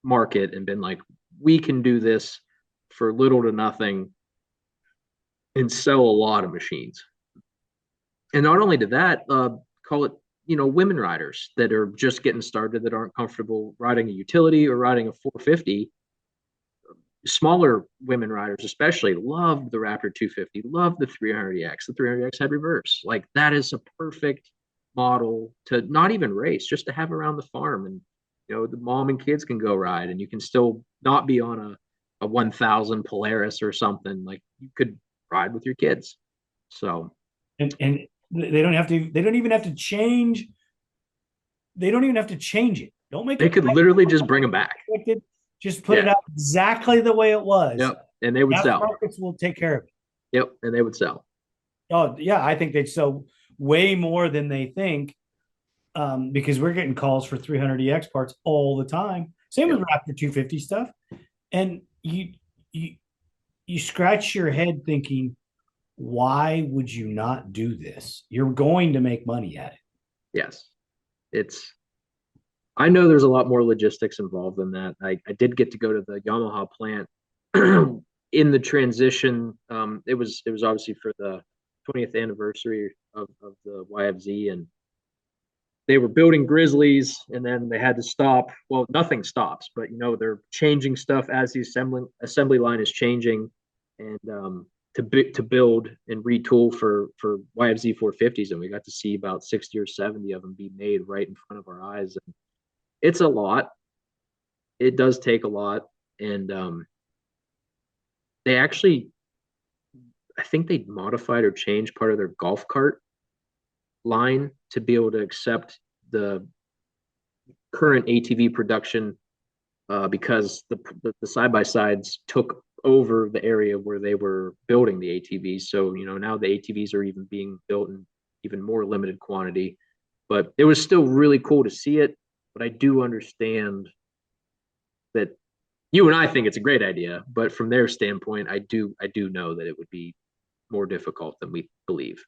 market and been like, we can do this for little to nothing and sell a lot of machines. And not only to that, call it, women riders that are just getting started that aren't comfortable riding a utility or riding a 450. Smaller women riders especially loved the Raptor 250, loved the 300X. The 300X had reverse. Like, that is a perfect model to not even race, just to have around the farm. And, the mom and kids can go ride, and you can still not be on a 1000 Polaris or something. Like, you could ride with your kids. So, and they don't even have to change. They don't even have to change it. Don't make they could literally just bring them back. Just put it out exactly the way it was. Yep. And they would sell. Markets will take care of it. Yep. And they would sell. Oh, yeah. I think they'd sell way more than they think, because we're getting calls for 300EX parts all the time. Same with Raptor 250 stuff. And you scratch your head thinking, why would you not do this? You're going to make money at it. Yes. I know there's a lot more logistics involved than that. I did get to go to the Yamaha plant in the transition. It was obviously for the 20th anniversary of the YFZ, and they were building Grizzlies, and then they had to stop. Well, nothing stops, but they're changing stuff as the assembly line is changing, and to build and retool for YFZ 450s, and we got to see about 60 or 70 of them be made right in front of our eyes. And it's a lot. It does take a lot, and they actually, I think they modified or changed part of their golf cart line to be able to accept the current ATV production, because the side-by-sides took over the area where they were building the ATVs. So, now the ATVs are even being built in even more limited quantity. But it was still really cool to see it. But I do understand that you and I think it's a great idea, but from their standpoint, I do know that it would be more difficult than we believe.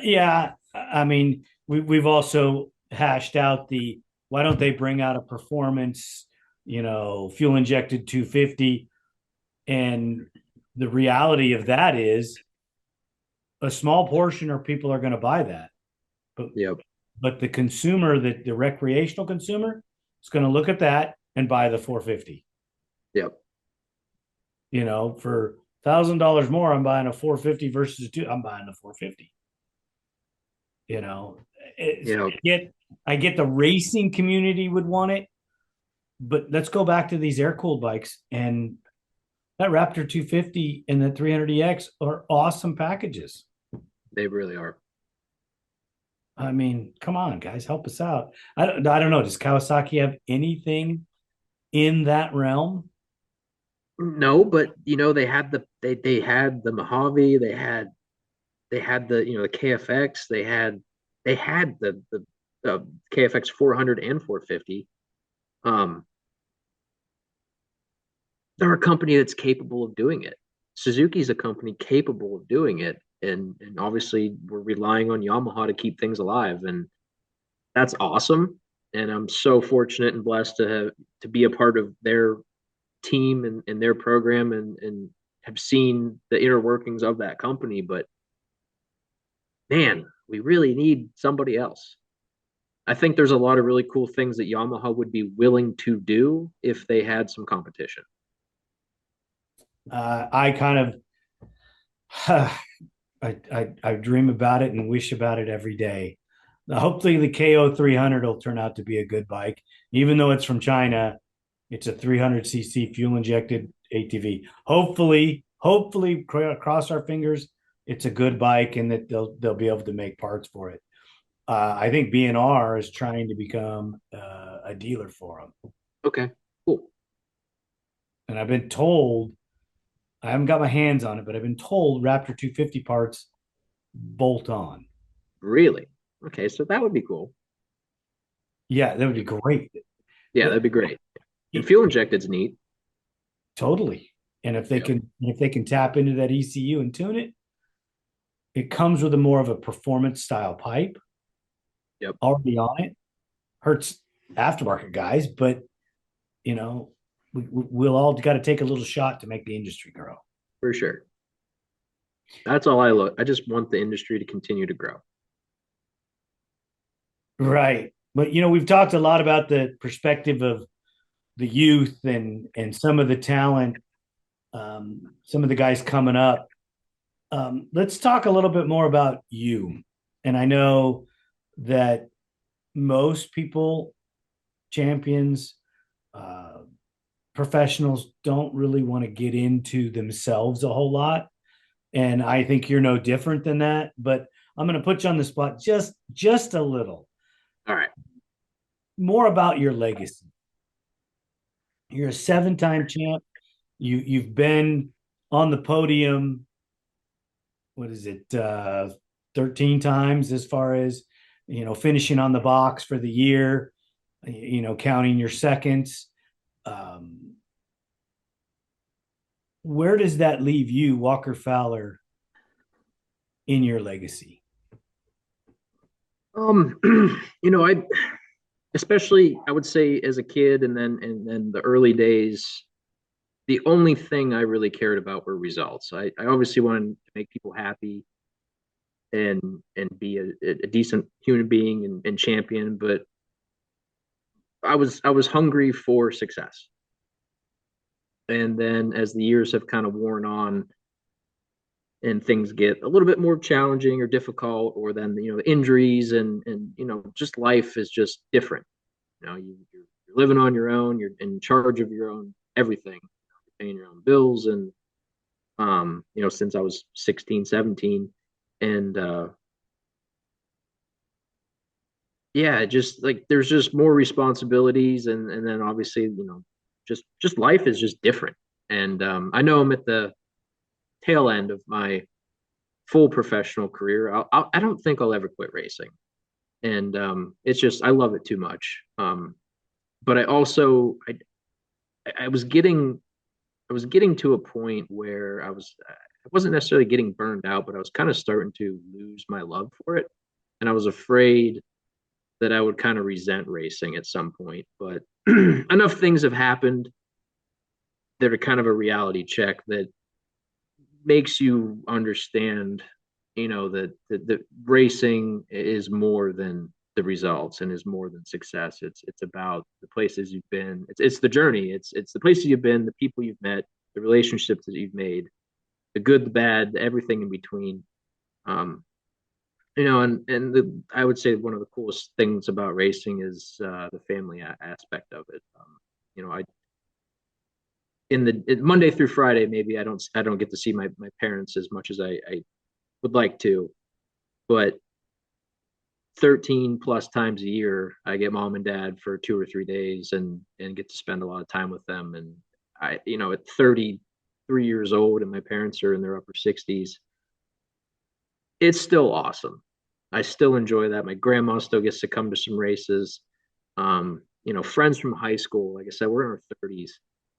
Yeah, I mean, we've also hashed out the why don't they bring out a performance, fuel injected 250, and the reality of that is a small portion of people are going to buy that, but Yep. but the consumer, the recreational consumer, is going to look at that and buy the 450. Yep. For $1,000 more, I'm buying a 450 versus two. I'm buying the 450. You know, You know, I get the racing community would want it, but let's go back to these air cooled bikes, and that Raptor 250 and the 300EX are awesome packages. they really are. I mean, come on, guys, help us out. I don't know. Does Kawasaki have anything in that realm? No, but they had they had the Mojave, they had the KFX, they had the KFX 400 and 450. Um, they're a company that's capable of doing it. Suzuki's a company capable of doing it, and obviously we're relying on Yamaha to keep things alive, and that's awesome. And I'm so fortunate and blessed to be a part of their team and their program and have seen the inner workings of that company. But man, we really need somebody else. I think there's a lot of really cool things that Yamaha would be willing to do if they had some competition. I kind of I dream about it and wish about it every day. Hopefully, the KO 300 will turn out to be a good bike, even though it's from China. It's a 300cc fuel injected ATV. Hopefully, cross our fingers, it's a good bike and that they'll be able to make parts for it. I think B&R is trying to become a dealer for them, Okay, cool. and I've been told I haven't got my hands on it, but I've been told Raptor 250 parts bolt on. Really? Okay, so that would be cool. Yeah, that would be great. Yeah, That, that'd be great. And fuel injected's neat. totally. And Yep. if they can tap into that ECU and tune it, it comes with a more of a performance style pipe Yep. already on it. Hurts aftermarket guys, but you know, we'll all got to take a little shot to make the industry grow. For sure. That's all I look. I just want the industry to continue to grow. Right. But we've talked a lot about the perspective of the youth and some of the talent, some of the guys coming up. Let's talk a little bit more about you. And I know that most people, champions, uh, professionals, don't really want to get into themselves a whole lot. And I think you're no different than that. But I'm going to put you on the spot just a little All right. more about your legacy. You're a seven-time champ. You've been on the podium. What is it? 13 times as far as finishing on the box for the year. Counting your seconds. Um, where does that leave you, Walker Fowler, in your legacy? Um, I especially I would say as a kid and then the early days, the only thing I really cared about were results. I obviously wanted to make people happy and be a decent human being and champion, but I was hungry for success. And then as the years have kind of worn on and things get a little bit more challenging or difficult, or then the injuries and just life is just different. You're living on your own, you're in charge of your own everything, you're paying your own bills, and since I was 16, 17, and yeah, just like there's just more responsibilities, and then obviously just life is just different. And I know I'm at the tail end of my full professional career. I don't think I'll ever quit racing, and it's just I love it too much. But I was getting to a point where I wasn't necessarily getting burned out, but I was kind of starting to lose my love for it. And I was afraid that I would kind of resent racing at some point. But enough things have happened that are kind of a reality check that makes you understand, that racing is more than the results and is more than success. It's about the places you've been. It's the journey. It's the places you've been, the people you've met, the relationships that you've made, the good, the bad, everything in between. Um, and I would say one of the coolest things about racing is the family aspect of it. I Monday through Friday, maybe I don't get to see my parents as much as I would like to, but 13 plus times a year, I get mom and dad for 2 or 3 days and get to spend a lot of time with them. And at 33 years old and my parents are in their upper 60s, it's still awesome. I still enjoy that. My grandma still gets to come to some races. Friends from high school, like I said, we're in our 30s,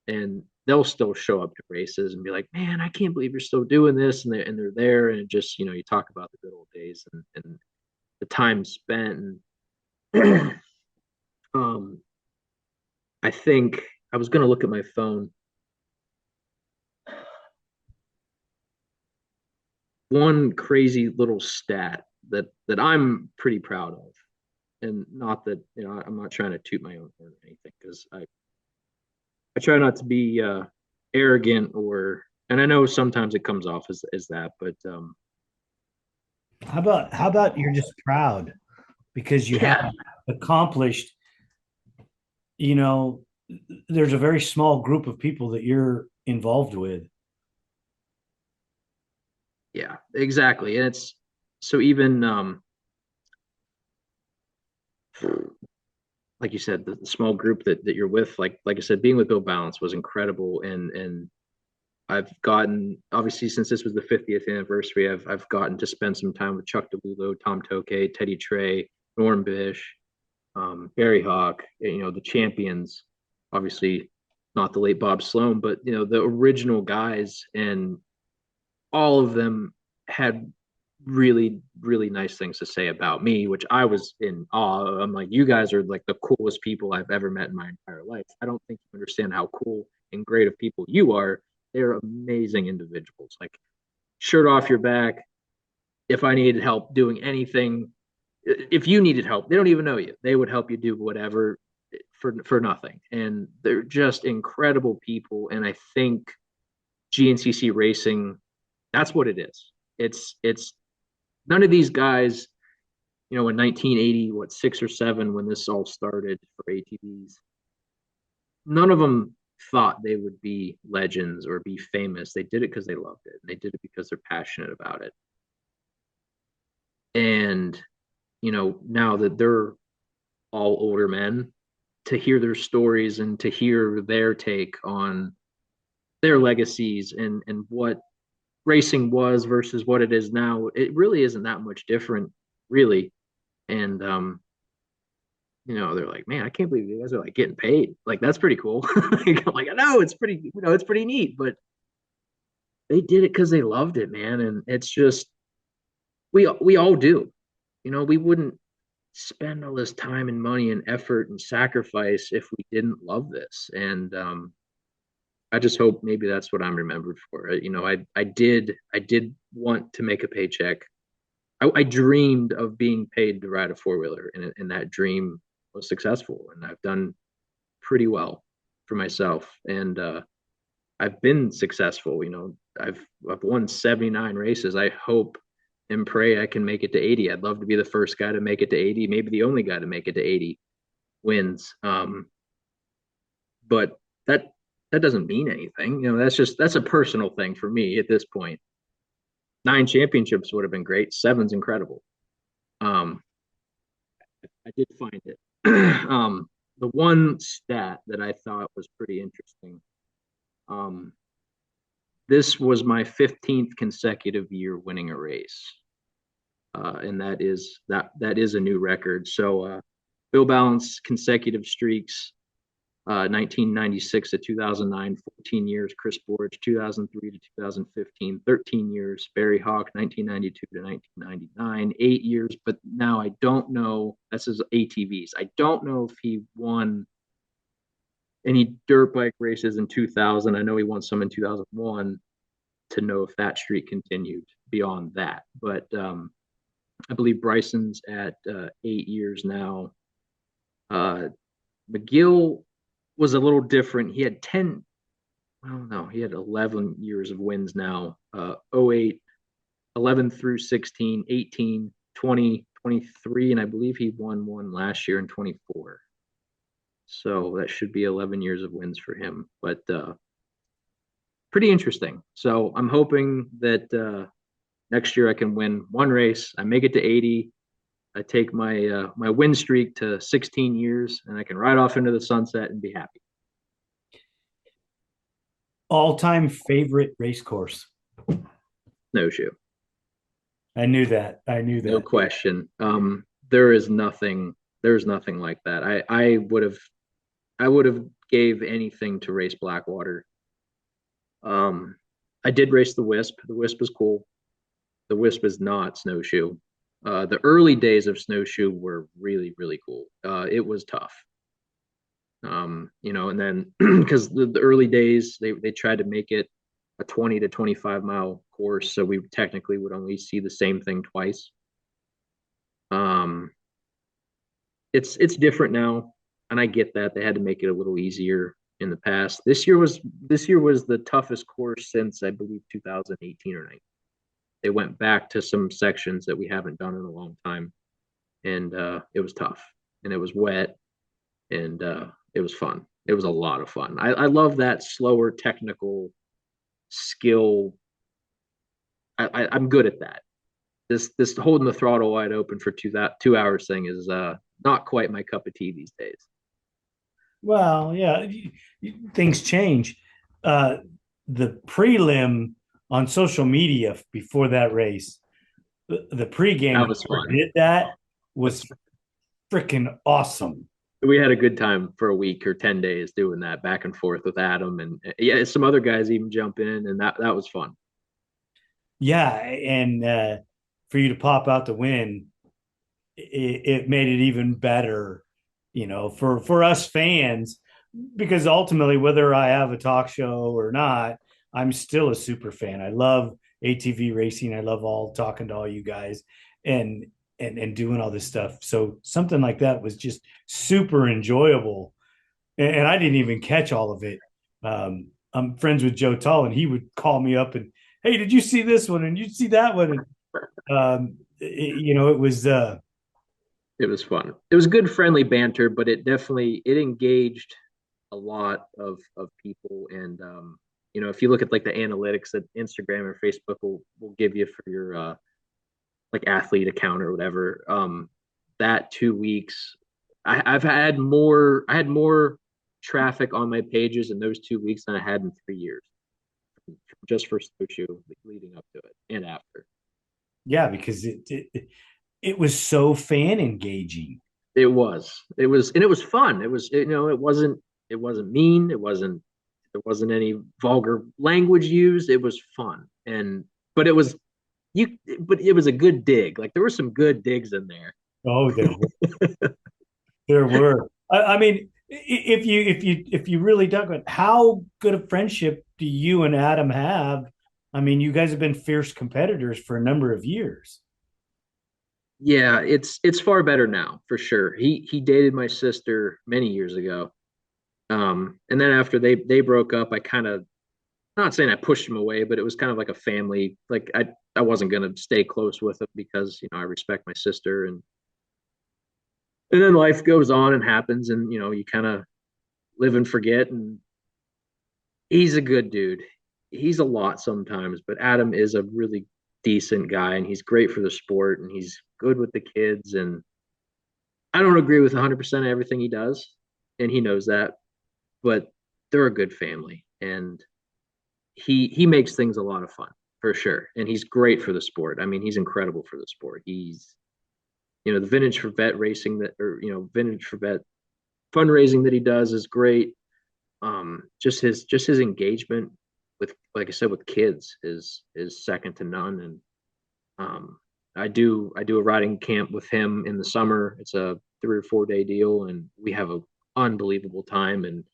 and they'll still show up to races and be like, "Man, I can't believe you're still doing this," and they're there, and just you talk about the good old days and the time spent. And um, I think I was going to look at my phone. One crazy little stat that I'm pretty proud of, and not that I'm not trying to toot my own horn or anything, because I try not to be arrogant, and I know sometimes it comes off as that, but How about you're just proud because you have yeah, accomplished, you know, there's a very small group of people that you're involved with. yeah, exactly. And it's so even like you said, the small group that you're with, like I said, being with Bill Balance was incredible, and I've gotten, obviously, since this was the 50th anniversary, I've gotten to spend some time with Chuck DeLulo, Tom Tokay, Teddy Trey, Norm Bish, Barry Hawk, the champions, obviously not the late Bob Sloan, but the original guys, and all of them had really, really nice things to say about me, which I was in awe of. I'm like, you guys are like the coolest people I've ever met in my entire life. I don't think you understand how cool and great of people you are. They're amazing individuals. Like, shirt off your back. If I needed help doing anything, if you needed help, they don't even know you. They would help you do whatever for nothing. And they're just incredible people. And I think GNCC racing, that's what it is. It's none of these guys, in 1980, what, 6 or 7, when this all started for ATVs, none of them thought they would be legends or be famous. They did it because they loved it. And they did it because they're passionate about it. And, now that they're all older men, to hear their stories and to hear their take on their legacies and what racing was versus what it is now, it really isn't that much different, really. And they're like, man, I can't believe you guys are like getting paid. Like, that's pretty cool. I'm like, I know it's pretty neat, but they did it because they loved it, man. And it's just we all do. We wouldn't spend all this time and money and effort and sacrifice if we didn't love this. And I just hope maybe that's what I'm remembered for. I did want to make a paycheck. I dreamed of being paid to ride a four-wheeler, and that dream was successful, and I've done pretty well for myself. And I've been successful. I've won 79 races. I hope and pray I can make it to 80. I'd love to be the first guy to make it to 80, maybe the only guy to make it to 80 wins. But that doesn't mean anything. That's a personal thing for me at this point. 9 championships would have been great. Seven's incredible. Um, I did find it. The one stat that I thought was pretty interesting. Um, this was my 15th consecutive year winning a race, and that is a new record. So Bill Balance consecutive streaks. 1996 to 2009, 14 years. Chris Borge, 2003 to 2015, 13 years. Barry Hawk, 1992 to 1999, 8 years. But now I don't know. This is ATVs. I don't know if he won any dirt bike races in 2000. I know he won some in 2001 to know if that streak continued beyond that. But I believe Bryson's at 8 years now. McGill was a little different. He had 10, I don't know, he had 11 years of wins now. 08, 11 through 16, 18, 20, 23, and I believe he won one last year in 24. So that should be 11 years of wins for him. But pretty interesting. So I'm hoping that next year I can win one race. I make it to 80. I take my win streak to 16 years, and I can ride off into the sunset and be happy. All-time favorite race course? Snowshoe. I knew that. I knew that. No question. There's nothing like that. I would have gave anything to race Blackwater. I did race the Wisp. The Wisp was cool. The Wisp is not Snowshoe. The early days of Snowshoe were really, really cool. It was tough. And then because the early days, they tried to make it a 20 to 25 mile course. So we technically would only see the same thing twice. It's different now. And I get that they had to make it a little easier in the past. This year was the toughest course since I believe 2018 or 19. They went back to some sections that we haven't done in a long time, and it was tough, and it was wet, and it was fun. It was a lot of fun. I love that slower technical skill. I'm good at that. This holding the throttle wide open for 2 hours thing is not quite my cup of tea these days. Well, yeah, things change. The prelim on social media before that race, the pregame That was fun. did that was freaking awesome. We had a good time for a week or 10 days doing that back and forth with Adam, and yeah, some other guys even jump in, and that was fun. Yeah, and for you to pop out the win, it made it even better, for us fans, because ultimately, whether I have a talk show or not, I'm still a super fan. I love ATV racing. I love talking to all you guys and doing all this stuff. So something like that was just super enjoyable. And I didn't even catch all of it. I'm friends with Joe Tull, and he would call me up and, hey, did you see this one? And you see that one? And, it was fun. It was good, friendly banter, but it engaged a lot of people. And if you look at like the analytics that Instagram or Facebook will give you for your like athlete account or whatever, that 2 weeks, I had more traffic on my pages in those 2 weeks than I had in 3 years, just for Snowshoe leading up to it and after. Yeah, because it was so fan engaging. It was fun. It wasn't mean. There wasn't any vulgar language used. It was fun. But it was a good dig. Like there were some good digs in there. Oh, there were. There were. I mean, if you really dug it, how good a friendship do you and Adam have? I mean, you guys have been fierce competitors for a number of years. Yeah, it's far better now for sure. He dated my sister many years ago. And then after they broke up, I kind of, not saying I pushed him away, but it was kind of like a family. Like I wasn't gonna stay close with him because I respect my sister, and then life goes on and happens, and you kind of live and forget. And he's a good dude. He's a lot sometimes, but Adam is a really decent guy, and he's great for the sport, and he's good with the kids. And I don't agree with 100% of everything he does, and he knows that, but they're a good family, and he makes things a lot of fun for sure. And he's great for the sport. I mean, he's incredible for the sport. He's, the vintage for vet racing vintage for vet fundraising that he does is great. Just his engagement with, like I said, with kids is second to none. And I do a riding camp with him in the summer. It's a 3 or 4 day deal, and we have a unbelievable time. And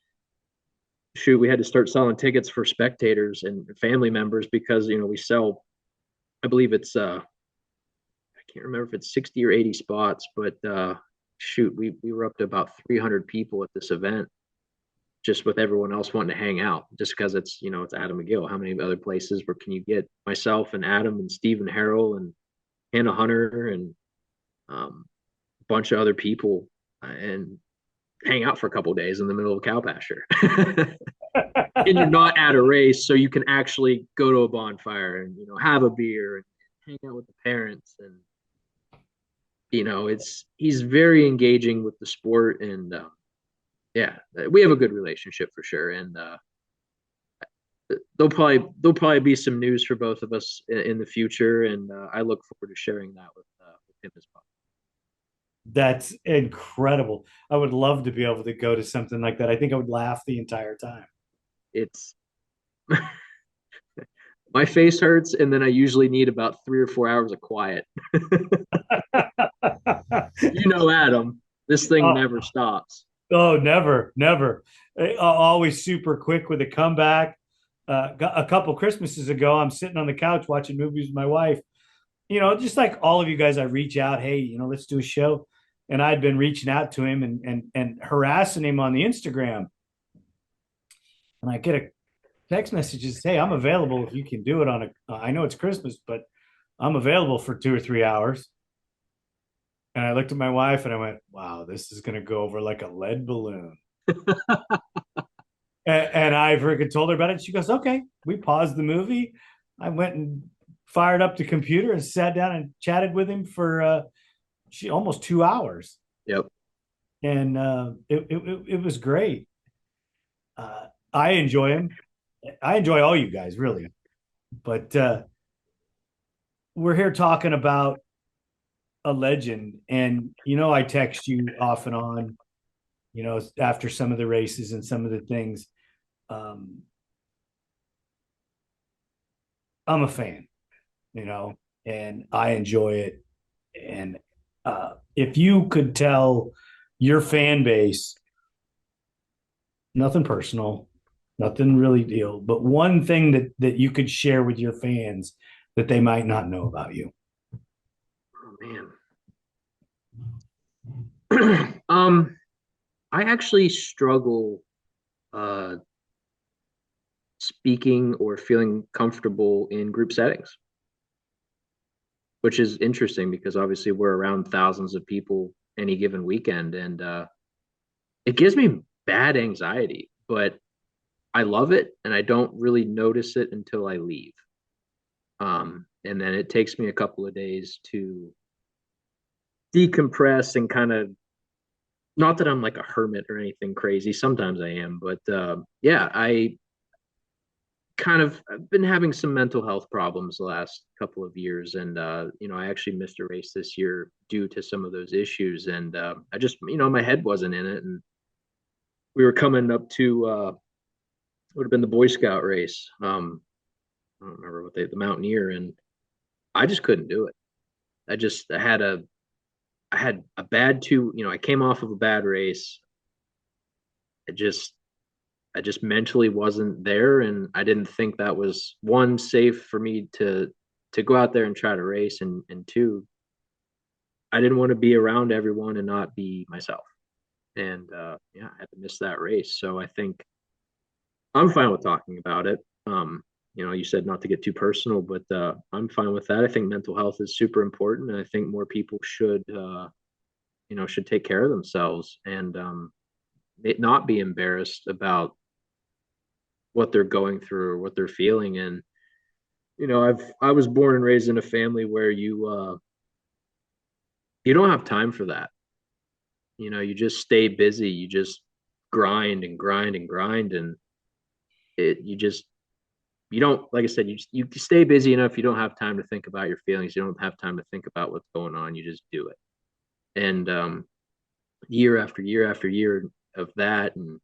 shoot, we had to start selling tickets for spectators and family members because we sell. I believe it's I can't remember if it's 60 or 80 spots, but shoot, we were up to about 300 people at this event, just with everyone else wanting to hang out, just because it's Adam McGill. How many other places where can you get myself and Adam and Stephen Harrell and Hannah Hunter and a bunch of other people and hang out for a couple of days in the middle of a cow pasture. And you're not at a race, so you can actually go to a bonfire and have a beer and hang out with the parents. And he's very engaging with the sport. And yeah, we have a good relationship for sure. And there'll probably be some news for both of us in the future, and I look forward to sharing that with him as well. That's incredible. I would love to be able to go to something like that. I think I would laugh the entire time. It's my face hurts, and then I usually need about 3 or 4 hours of quiet. Adam, this thing Oh, never stops. oh, never, never. Always super quick with a comeback. A couple Christmases ago, I'm sitting on the couch watching movies with my wife. Just like all of you guys, I reach out, hey, let's do a show. And I'd been reaching out to him and harassing him on the Instagram. And I get a text message that says, hey, I'm available if you can do it I know it's Christmas, but I'm available for 2 or 3 hours. And I looked at my wife and I went, wow, this is going to go over like a lead balloon. And I freaking told her about it. She goes, okay. We paused the movie. I went and fired up the computer and sat down and chatted with him for almost 2 hours. Yep. And it was great. I enjoy him. I enjoy all you guys, really. But we're here talking about a legend. And, I text you off and on, after some of the races and some of the things. Um, I'm a fan, and I enjoy it. And if you could tell your fan base, nothing personal, nothing really deal, but one thing that you could share with your fans that they might not know about you. Oh man. I actually struggle uh speaking or feeling comfortable in group settings, which is interesting because obviously we're around thousands of people any given weekend, and it gives me bad anxiety, but I love it and I don't really notice it until I leave. And then it takes me a couple of days to decompress and kind of, not that I'm like a hermit or anything crazy. Sometimes I am, but yeah, I've been having some mental health problems the last couple of years, and I actually missed a race this year due to some of those issues, and I just my head wasn't in it, and we were coming up to would have been the Boy Scout race. I don't remember what the Mountaineer, and I just couldn't do it. I had a bad two. I came off of a bad race. I just I just mentally wasn't there, and I didn't think that was one safe for me to go out there and try to race, and two, I didn't want to be around everyone and not be myself. And yeah, I had to miss that race. So I think I'm fine with talking about it. You said not to get too personal, but I'm fine with that. I think mental health is super important, and I think more people should take care of themselves and not be embarrassed about what they're going through or what they're feeling. And I was born and raised in a family where you don't have time for that. You just stay busy. You just grind and grind and grind, and you don't, like I said, you stay busy enough. You don't have time to think about your feelings. You don't have time to think about what's going on. You just do it. And year after year after year of that, and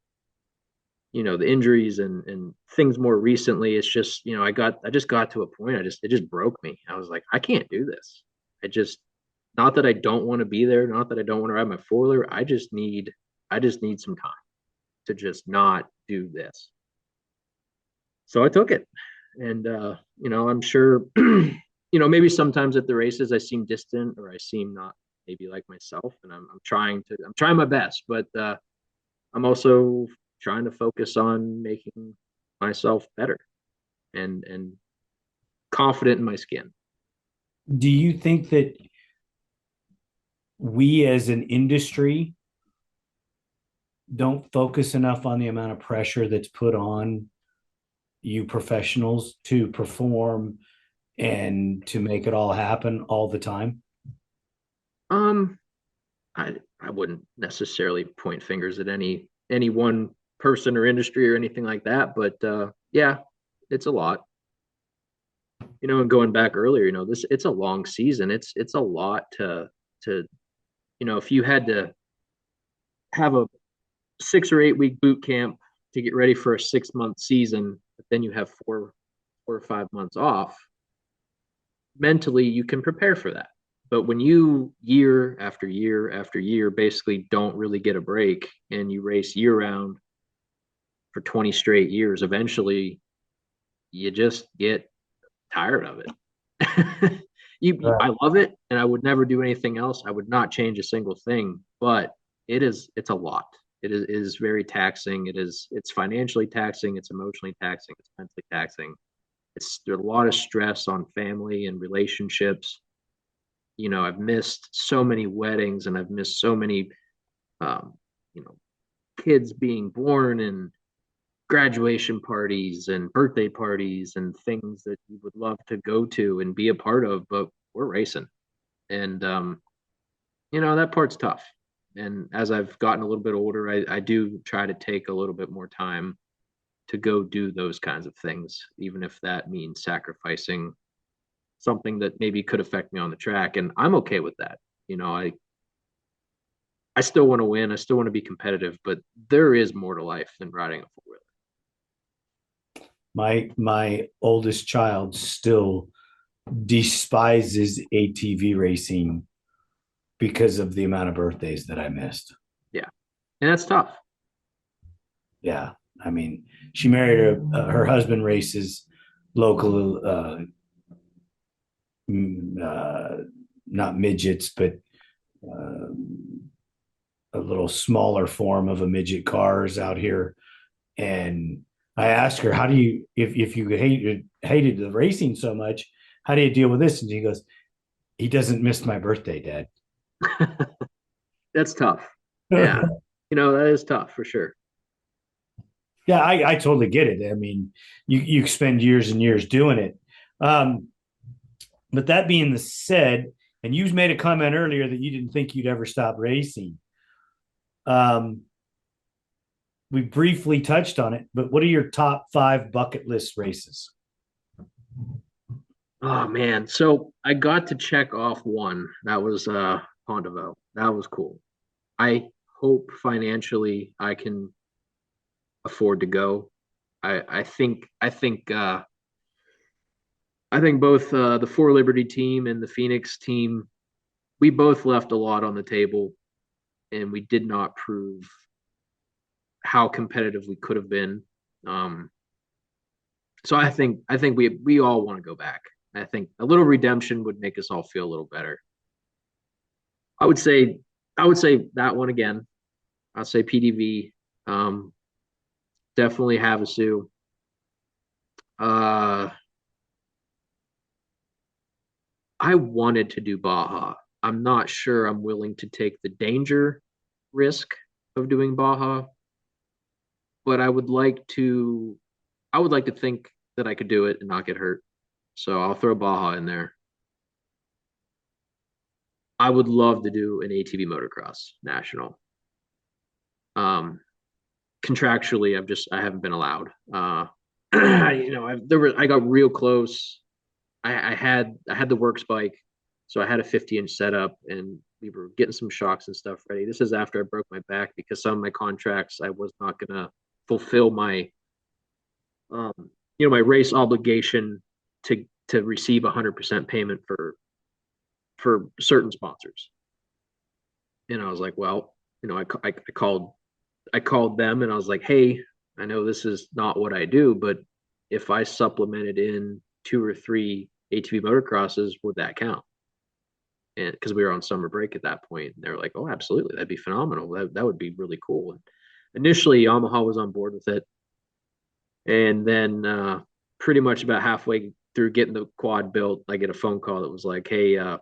the injuries and things more recently, it's just, I just got to a point. It just broke me. I was like, I can't do this. I just, not that I don't want to be there, not that I don't want to ride my four-wheeler. I just need some time to just not do this. So I took it. And, I'm sure, maybe sometimes at the races I seem distant or I seem not maybe like myself. And I'm trying my best, but I'm also trying to focus on making myself better and confident in my skin. Do you think that we as an industry don't focus enough on the amount of pressure that's put on you professionals to perform and to make it all happen all the time? Um, I wouldn't necessarily point fingers at any one person or industry or anything like that, but yeah, it's a lot. And going back earlier, this it's a long season. It's a lot to if you had to have a 6 or 8 week boot camp to get ready for a 6 month season, but then you have 4 or 5 months off, mentally you can prepare for that. But when you year after year after year basically don't really get a break and you race year round for 20 straight years, eventually you just get tired of it. Right. I love it and I would never do anything else. I would not change a single thing, but it's a lot. It is very taxing. It's financially taxing, it's emotionally taxing, it's mentally taxing. There's a lot of stress on family and relationships. I've missed so many weddings and I've missed so many um, you know, kids being born and graduation parties and birthday parties and things that you would love to go to and be a part of, but we're racing. And that part's tough. And as I've gotten a little bit older, I do try to take a little bit more time to go do those kinds of things, even if that means sacrificing something that maybe could affect me on the track. And I'm okay with that. I still want to win. I still want to be competitive, but there is more to life than riding a four wheeler. My oldest child still despises ATV racing because of the amount of birthdays that I missed. Yeah. And that's tough. Yeah. I mean, she married her husband races local, not midgets, but uh, a little smaller form of a midget cars out here. And I asked her, how do you, if you hated the racing so much, how do you deal with this? And she goes, he doesn't miss my birthday, Dad. That's tough. Yeah. That is tough for sure. Yeah, I totally get it. I mean, you spend years and years doing it. Um, but that being said, and you made a comment earlier that you didn't think you'd ever stop racing. Um, we briefly touched on it, but what are your top 5 bucket list races? Oh man. So I got to check off one. That was Pondevo. That was cool. I hope financially I can afford to go. I think both the For Liberty team and the Phoenix team, we both left a lot on the table and we did not prove how competitive we could have been. Um, so I think we all want to go back. I think a little redemption would make us all feel a little better. I would say I would say that one again. I'd say PDV. Um, Definitely Havasu. Uh, I wanted to do Baja. I'm not sure I'm willing to take the danger risk of doing Baja, but I would like to think that I could do it and not get hurt. So I'll throw Baja in there. I would love to do an ATV motocross national. Um, Contractually, I haven't been allowed. I got real close. I had the works bike, so I had a 50-inch setup, and we were getting some shocks and stuff ready. This is after I broke my back because some of my contracts I was not gonna fulfill my um, my race obligation to receive 100% payment for certain sponsors. And I was like, well, I called them and I was like, hey, I know this is not what I do, but if I supplemented in 2 or 3 ATV motocrosses, would that count? And because we were on summer break at that point, and they were like, oh, absolutely, that'd be phenomenal. That would be really cool. And initially, Yamaha was on board with it, and then pretty much about halfway through getting the quad built, I get a phone call that was like, hey, how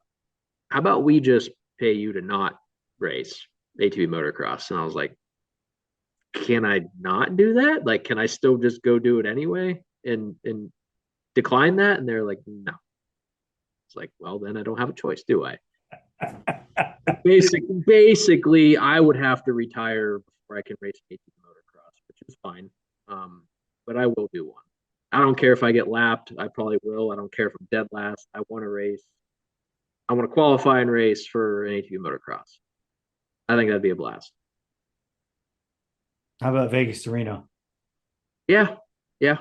about we just pay you to not race ATV motocross? And I was like, can I not do that? Like, can I still just go do it anyway and decline that? And they're like, no. It's like, well, then I don't have a choice, do I? Basically, I would have to retire before I can race ATV motocross, which is fine. But I will do one. I don't care if I get lapped. I probably will. I don't care if I'm dead last. I want to race. I want to qualify and race for an ATV motocross. I think that'd be a blast. How about Vegas to Reno? Yeah, yeah.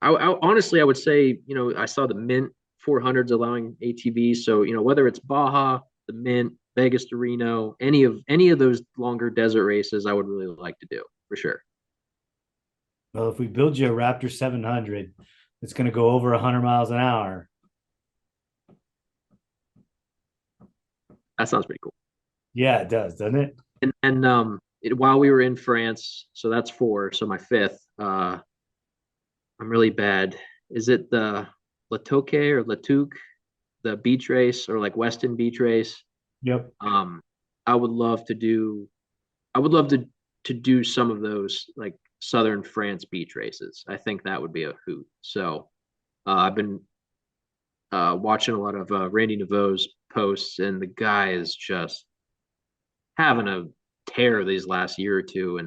Honestly, I would say, I saw the Mint 400s allowing ATVs. So, whether it's Baja, the Mint, Vegas to Reno, any of those longer desert races, I would really like to do for sure. Well, if we build you a Raptor 700, it's going to go over 100 miles an hour. That sounds pretty cool. Yeah, it does, doesn't it? And while we were in France, so that's four. So my fifth, I'm really bad. Is it the Latoque or Latuque, the beach race or like Weston beach race? Yep. Um, I would love to do. I would love to do some of those like southern France beach races. I think that would be a hoot. So I've been watching a lot of Randy Naveau's posts, and the guy is just having a tear these last year or two.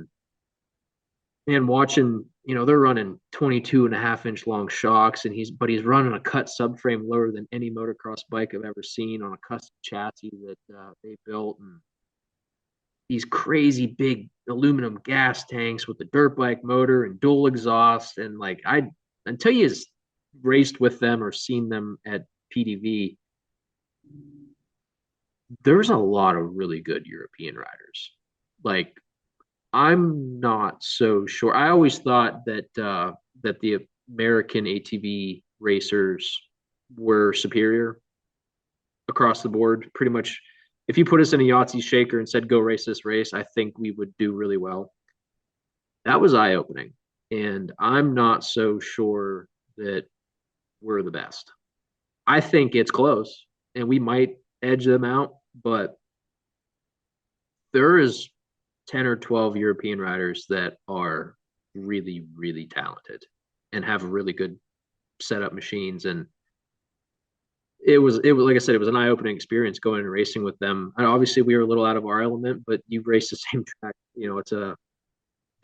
And watching, they're running 22 and a half inch long shocks, and he's running a cut subframe lower than any motocross bike I've ever seen on a custom chassis that they built, and these crazy big aluminum gas tanks with the dirt bike motor and dual exhaust. And like, I until you raced with them or seen them at PDV, there's a lot of really good European riders. Like, I'm not so sure. I always thought that the American ATV racers were superior across the board. Pretty much, if you put us in a Yahtzee shaker and said go race this race, I think we would do really well. That was eye opening, and I'm not so sure that we're the best. I think it's close, and we might edge them out, but there is 10 or 12 European riders that are really, really talented and have really good setup machines. And it was like I said, it was an eye-opening experience going and racing with them. And obviously we were a little out of our element, but you race the same track. It's a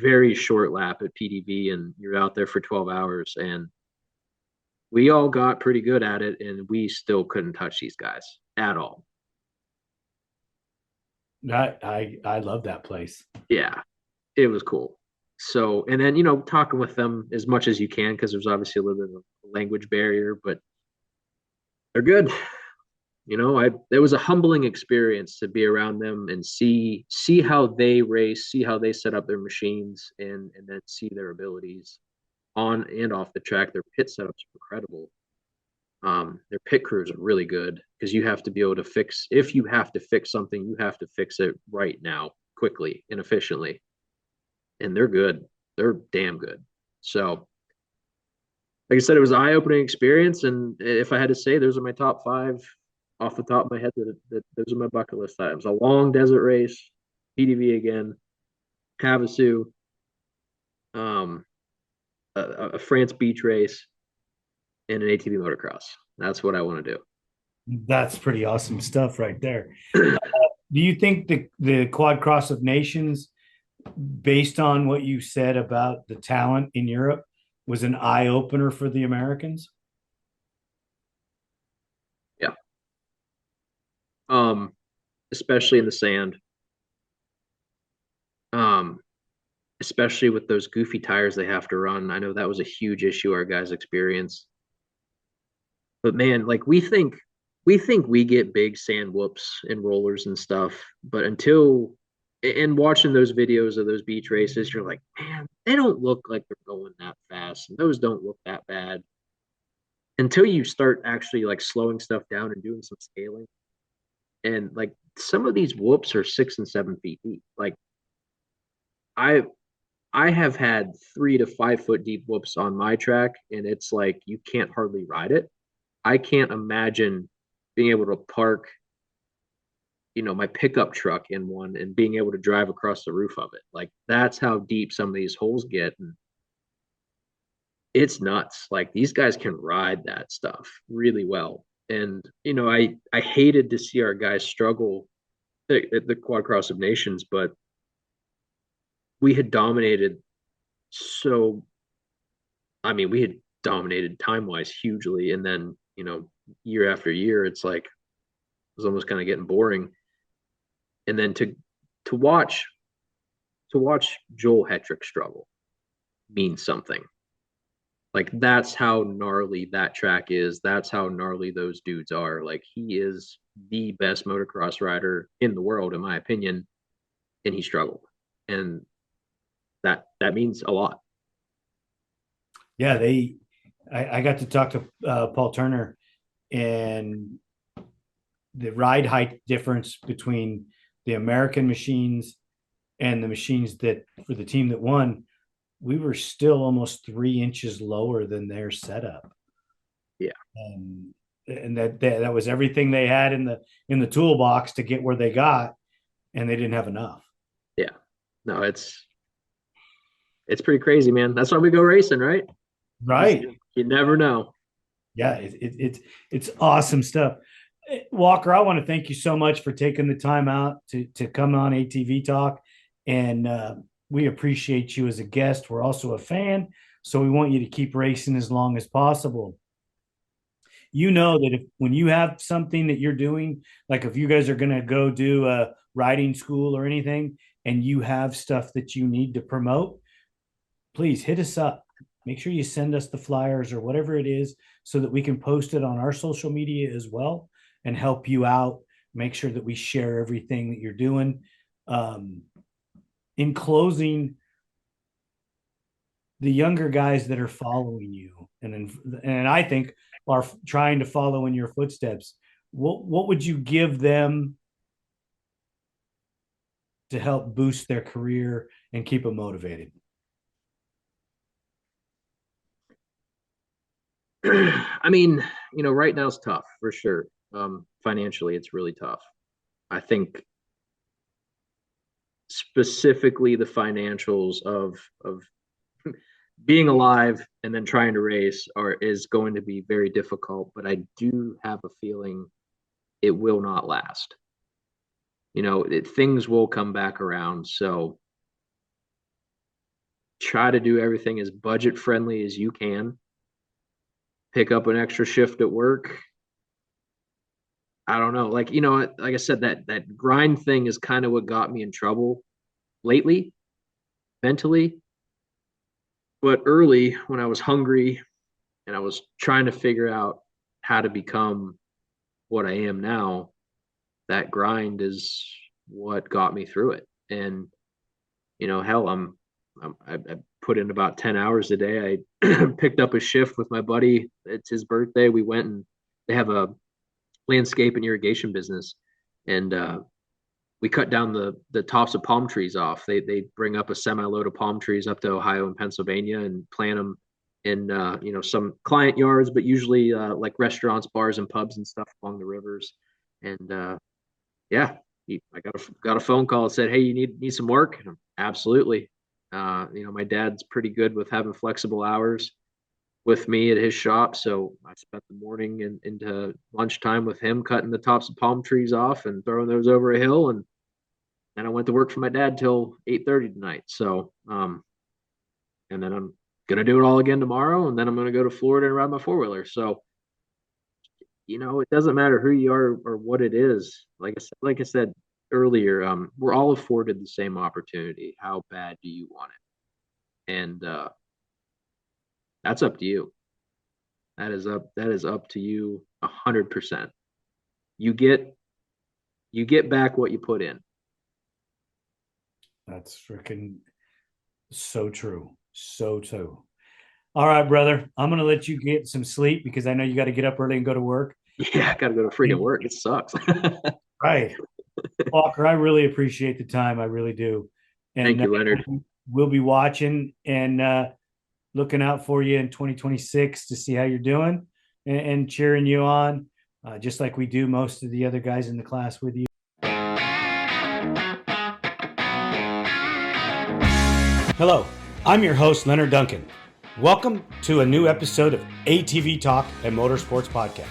very short lap at PDV and you're out there for 12 hours. And we all got pretty good at it, and we still couldn't touch these guys at all. I love that place. Yeah, it was cool. So, and then, talking with them as much as you can, because there's obviously a little bit of a language barrier, but they're good. It was a humbling experience to be around them and see how they race, see how they set up their machines, and then see their abilities on and off the track. Their pit setups are incredible. Their pit crews are really good because you have to be able to fix. If you have to fix something, you have to fix it right now, quickly and efficiently. And they're good. They're damn good. So, like I said, it was an eye-opening experience. And if I had to say, those are my top five off the top of my head. That those are my bucket list items: a long desert race, PDV again, Havasu, um, a France beach race, and an ATV motocross. That's what I want to do. That's pretty awesome stuff right there. Do you think the Quad Cross of Nations, based on what you said about the talent in Europe, was an eye opener for the Americans? Yeah. Um, Especially in the sand. Um, especially with those goofy tires they have to run. I know that was a huge issue our guys experience. But man, like we think we get big sand whoops and rollers and stuff, but until and watching those videos of those beach races, you're like, man, they don't look like they're going that fast, and those don't look that bad until you start actually like slowing stuff down and doing some scaling. And like some of these whoops are 6 and 7 feet deep. Like I I have had 3 to 5 foot deep whoops on my track, and it's like you can't hardly ride it. I can't imagine being able to park, my pickup truck in one and being able to drive across the roof of it. Like that's how deep some of these holes get. And it's nuts. Like these guys can ride that stuff really well. And, I hated to see our guys struggle at the Quad Cross of Nations, but we had dominated so, I mean, we had dominated time wise hugely. And then, year after year, it's like, it was almost kind of getting boring. And then to watch Joel Hetrick struggle means something. Like that's how gnarly that track is. That's how gnarly those dudes are. Like he is the best motocross rider in the world, in my opinion, and he struggled, and that means a lot. Yeah, I got to talk to Paul Turner, and the ride height difference between the American machines and the machines that for the team that won, we were still almost 3 inches lower than their setup. Yeah, And that was everything they had in the toolbox to get where they got, and they didn't have enough. yeah. No, it's pretty crazy, man. That's why we go racing, right? Right. You never know. Yeah, it's awesome stuff. Walker, I want to thank you so much for taking the time out to come on ATV Talk, and we appreciate you as a guest. We're also a fan, so we want you to keep racing as long as possible. You know that if when you have something that you're doing, like if you guys are going to go do a riding school or anything, and you have stuff that you need to promote, please hit us up. Make sure you send us the flyers or whatever it is so that we can post it on our social media as well and help you out. Make sure that we share everything that you're doing. Um, in closing, the younger guys that are following you and I think are trying to follow in your footsteps, what would you give them to help boost their career and keep them motivated? I mean, right now it's tough for sure. Financially, it's really tough. I think specifically the financials of being alive and then trying to race is going to be very difficult, but I do have a feeling it will not last. Things will come back around. So try to do everything as budget friendly as you can. Pick up an extra shift at work. I don't know. Like, like I said, that grind thing is kind of what got me in trouble lately, mentally. But early when I was hungry and I was trying to figure out how to become what I am now, that grind is what got me through it. And hell, I put in about 10 hours a day. I picked up a shift with my buddy. It's his birthday. We went and they have a landscape and irrigation business, and we cut down the tops of palm trees off. They bring up a semi load of palm trees up to Ohio and Pennsylvania and plant them in some client yards, but usually like restaurants, bars, and pubs and stuff along the rivers. And yeah, I got a phone call that said, "Hey, you need some work?" And absolutely. My dad's pretty good with having flexible hours with me at his shop, so I spent the morning and into lunchtime with him cutting the tops of palm trees off and throwing those over a hill, and then I went to work for my dad till 8:30 tonight. So, and then I'm gonna do it all again tomorrow, and then I'm gonna go to Florida and ride my four wheeler. So, it doesn't matter who you are or what it is. Like I said earlier, we're all afforded the same opportunity. How bad do you want it? and that's up to you. That is up to you 100%. You get back what you put in. That's freaking so true. So true. All right, brother. I'm going to let you get some sleep because I know you got to get up early and go to work. Yeah, I got to go to freaking work. It sucks. Right. Walker, I really appreciate the time. I really do. And Thank you, Leonard. we'll be watching and looking out for you in 2026 to see how you're doing and cheering you on, just like we do most of the other guys in the class with you. Hello, I'm your host, Leonard Duncan. Welcome to a new episode of ATV-TALK and Motorsports Podcast.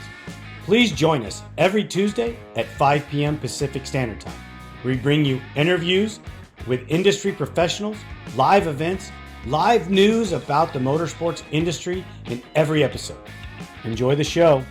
Please join us every Tuesday at 5 p.m. Pacific Standard Time. We bring you interviews with industry professionals, live events, live news about the motorsports industry in every episode. Enjoy the show.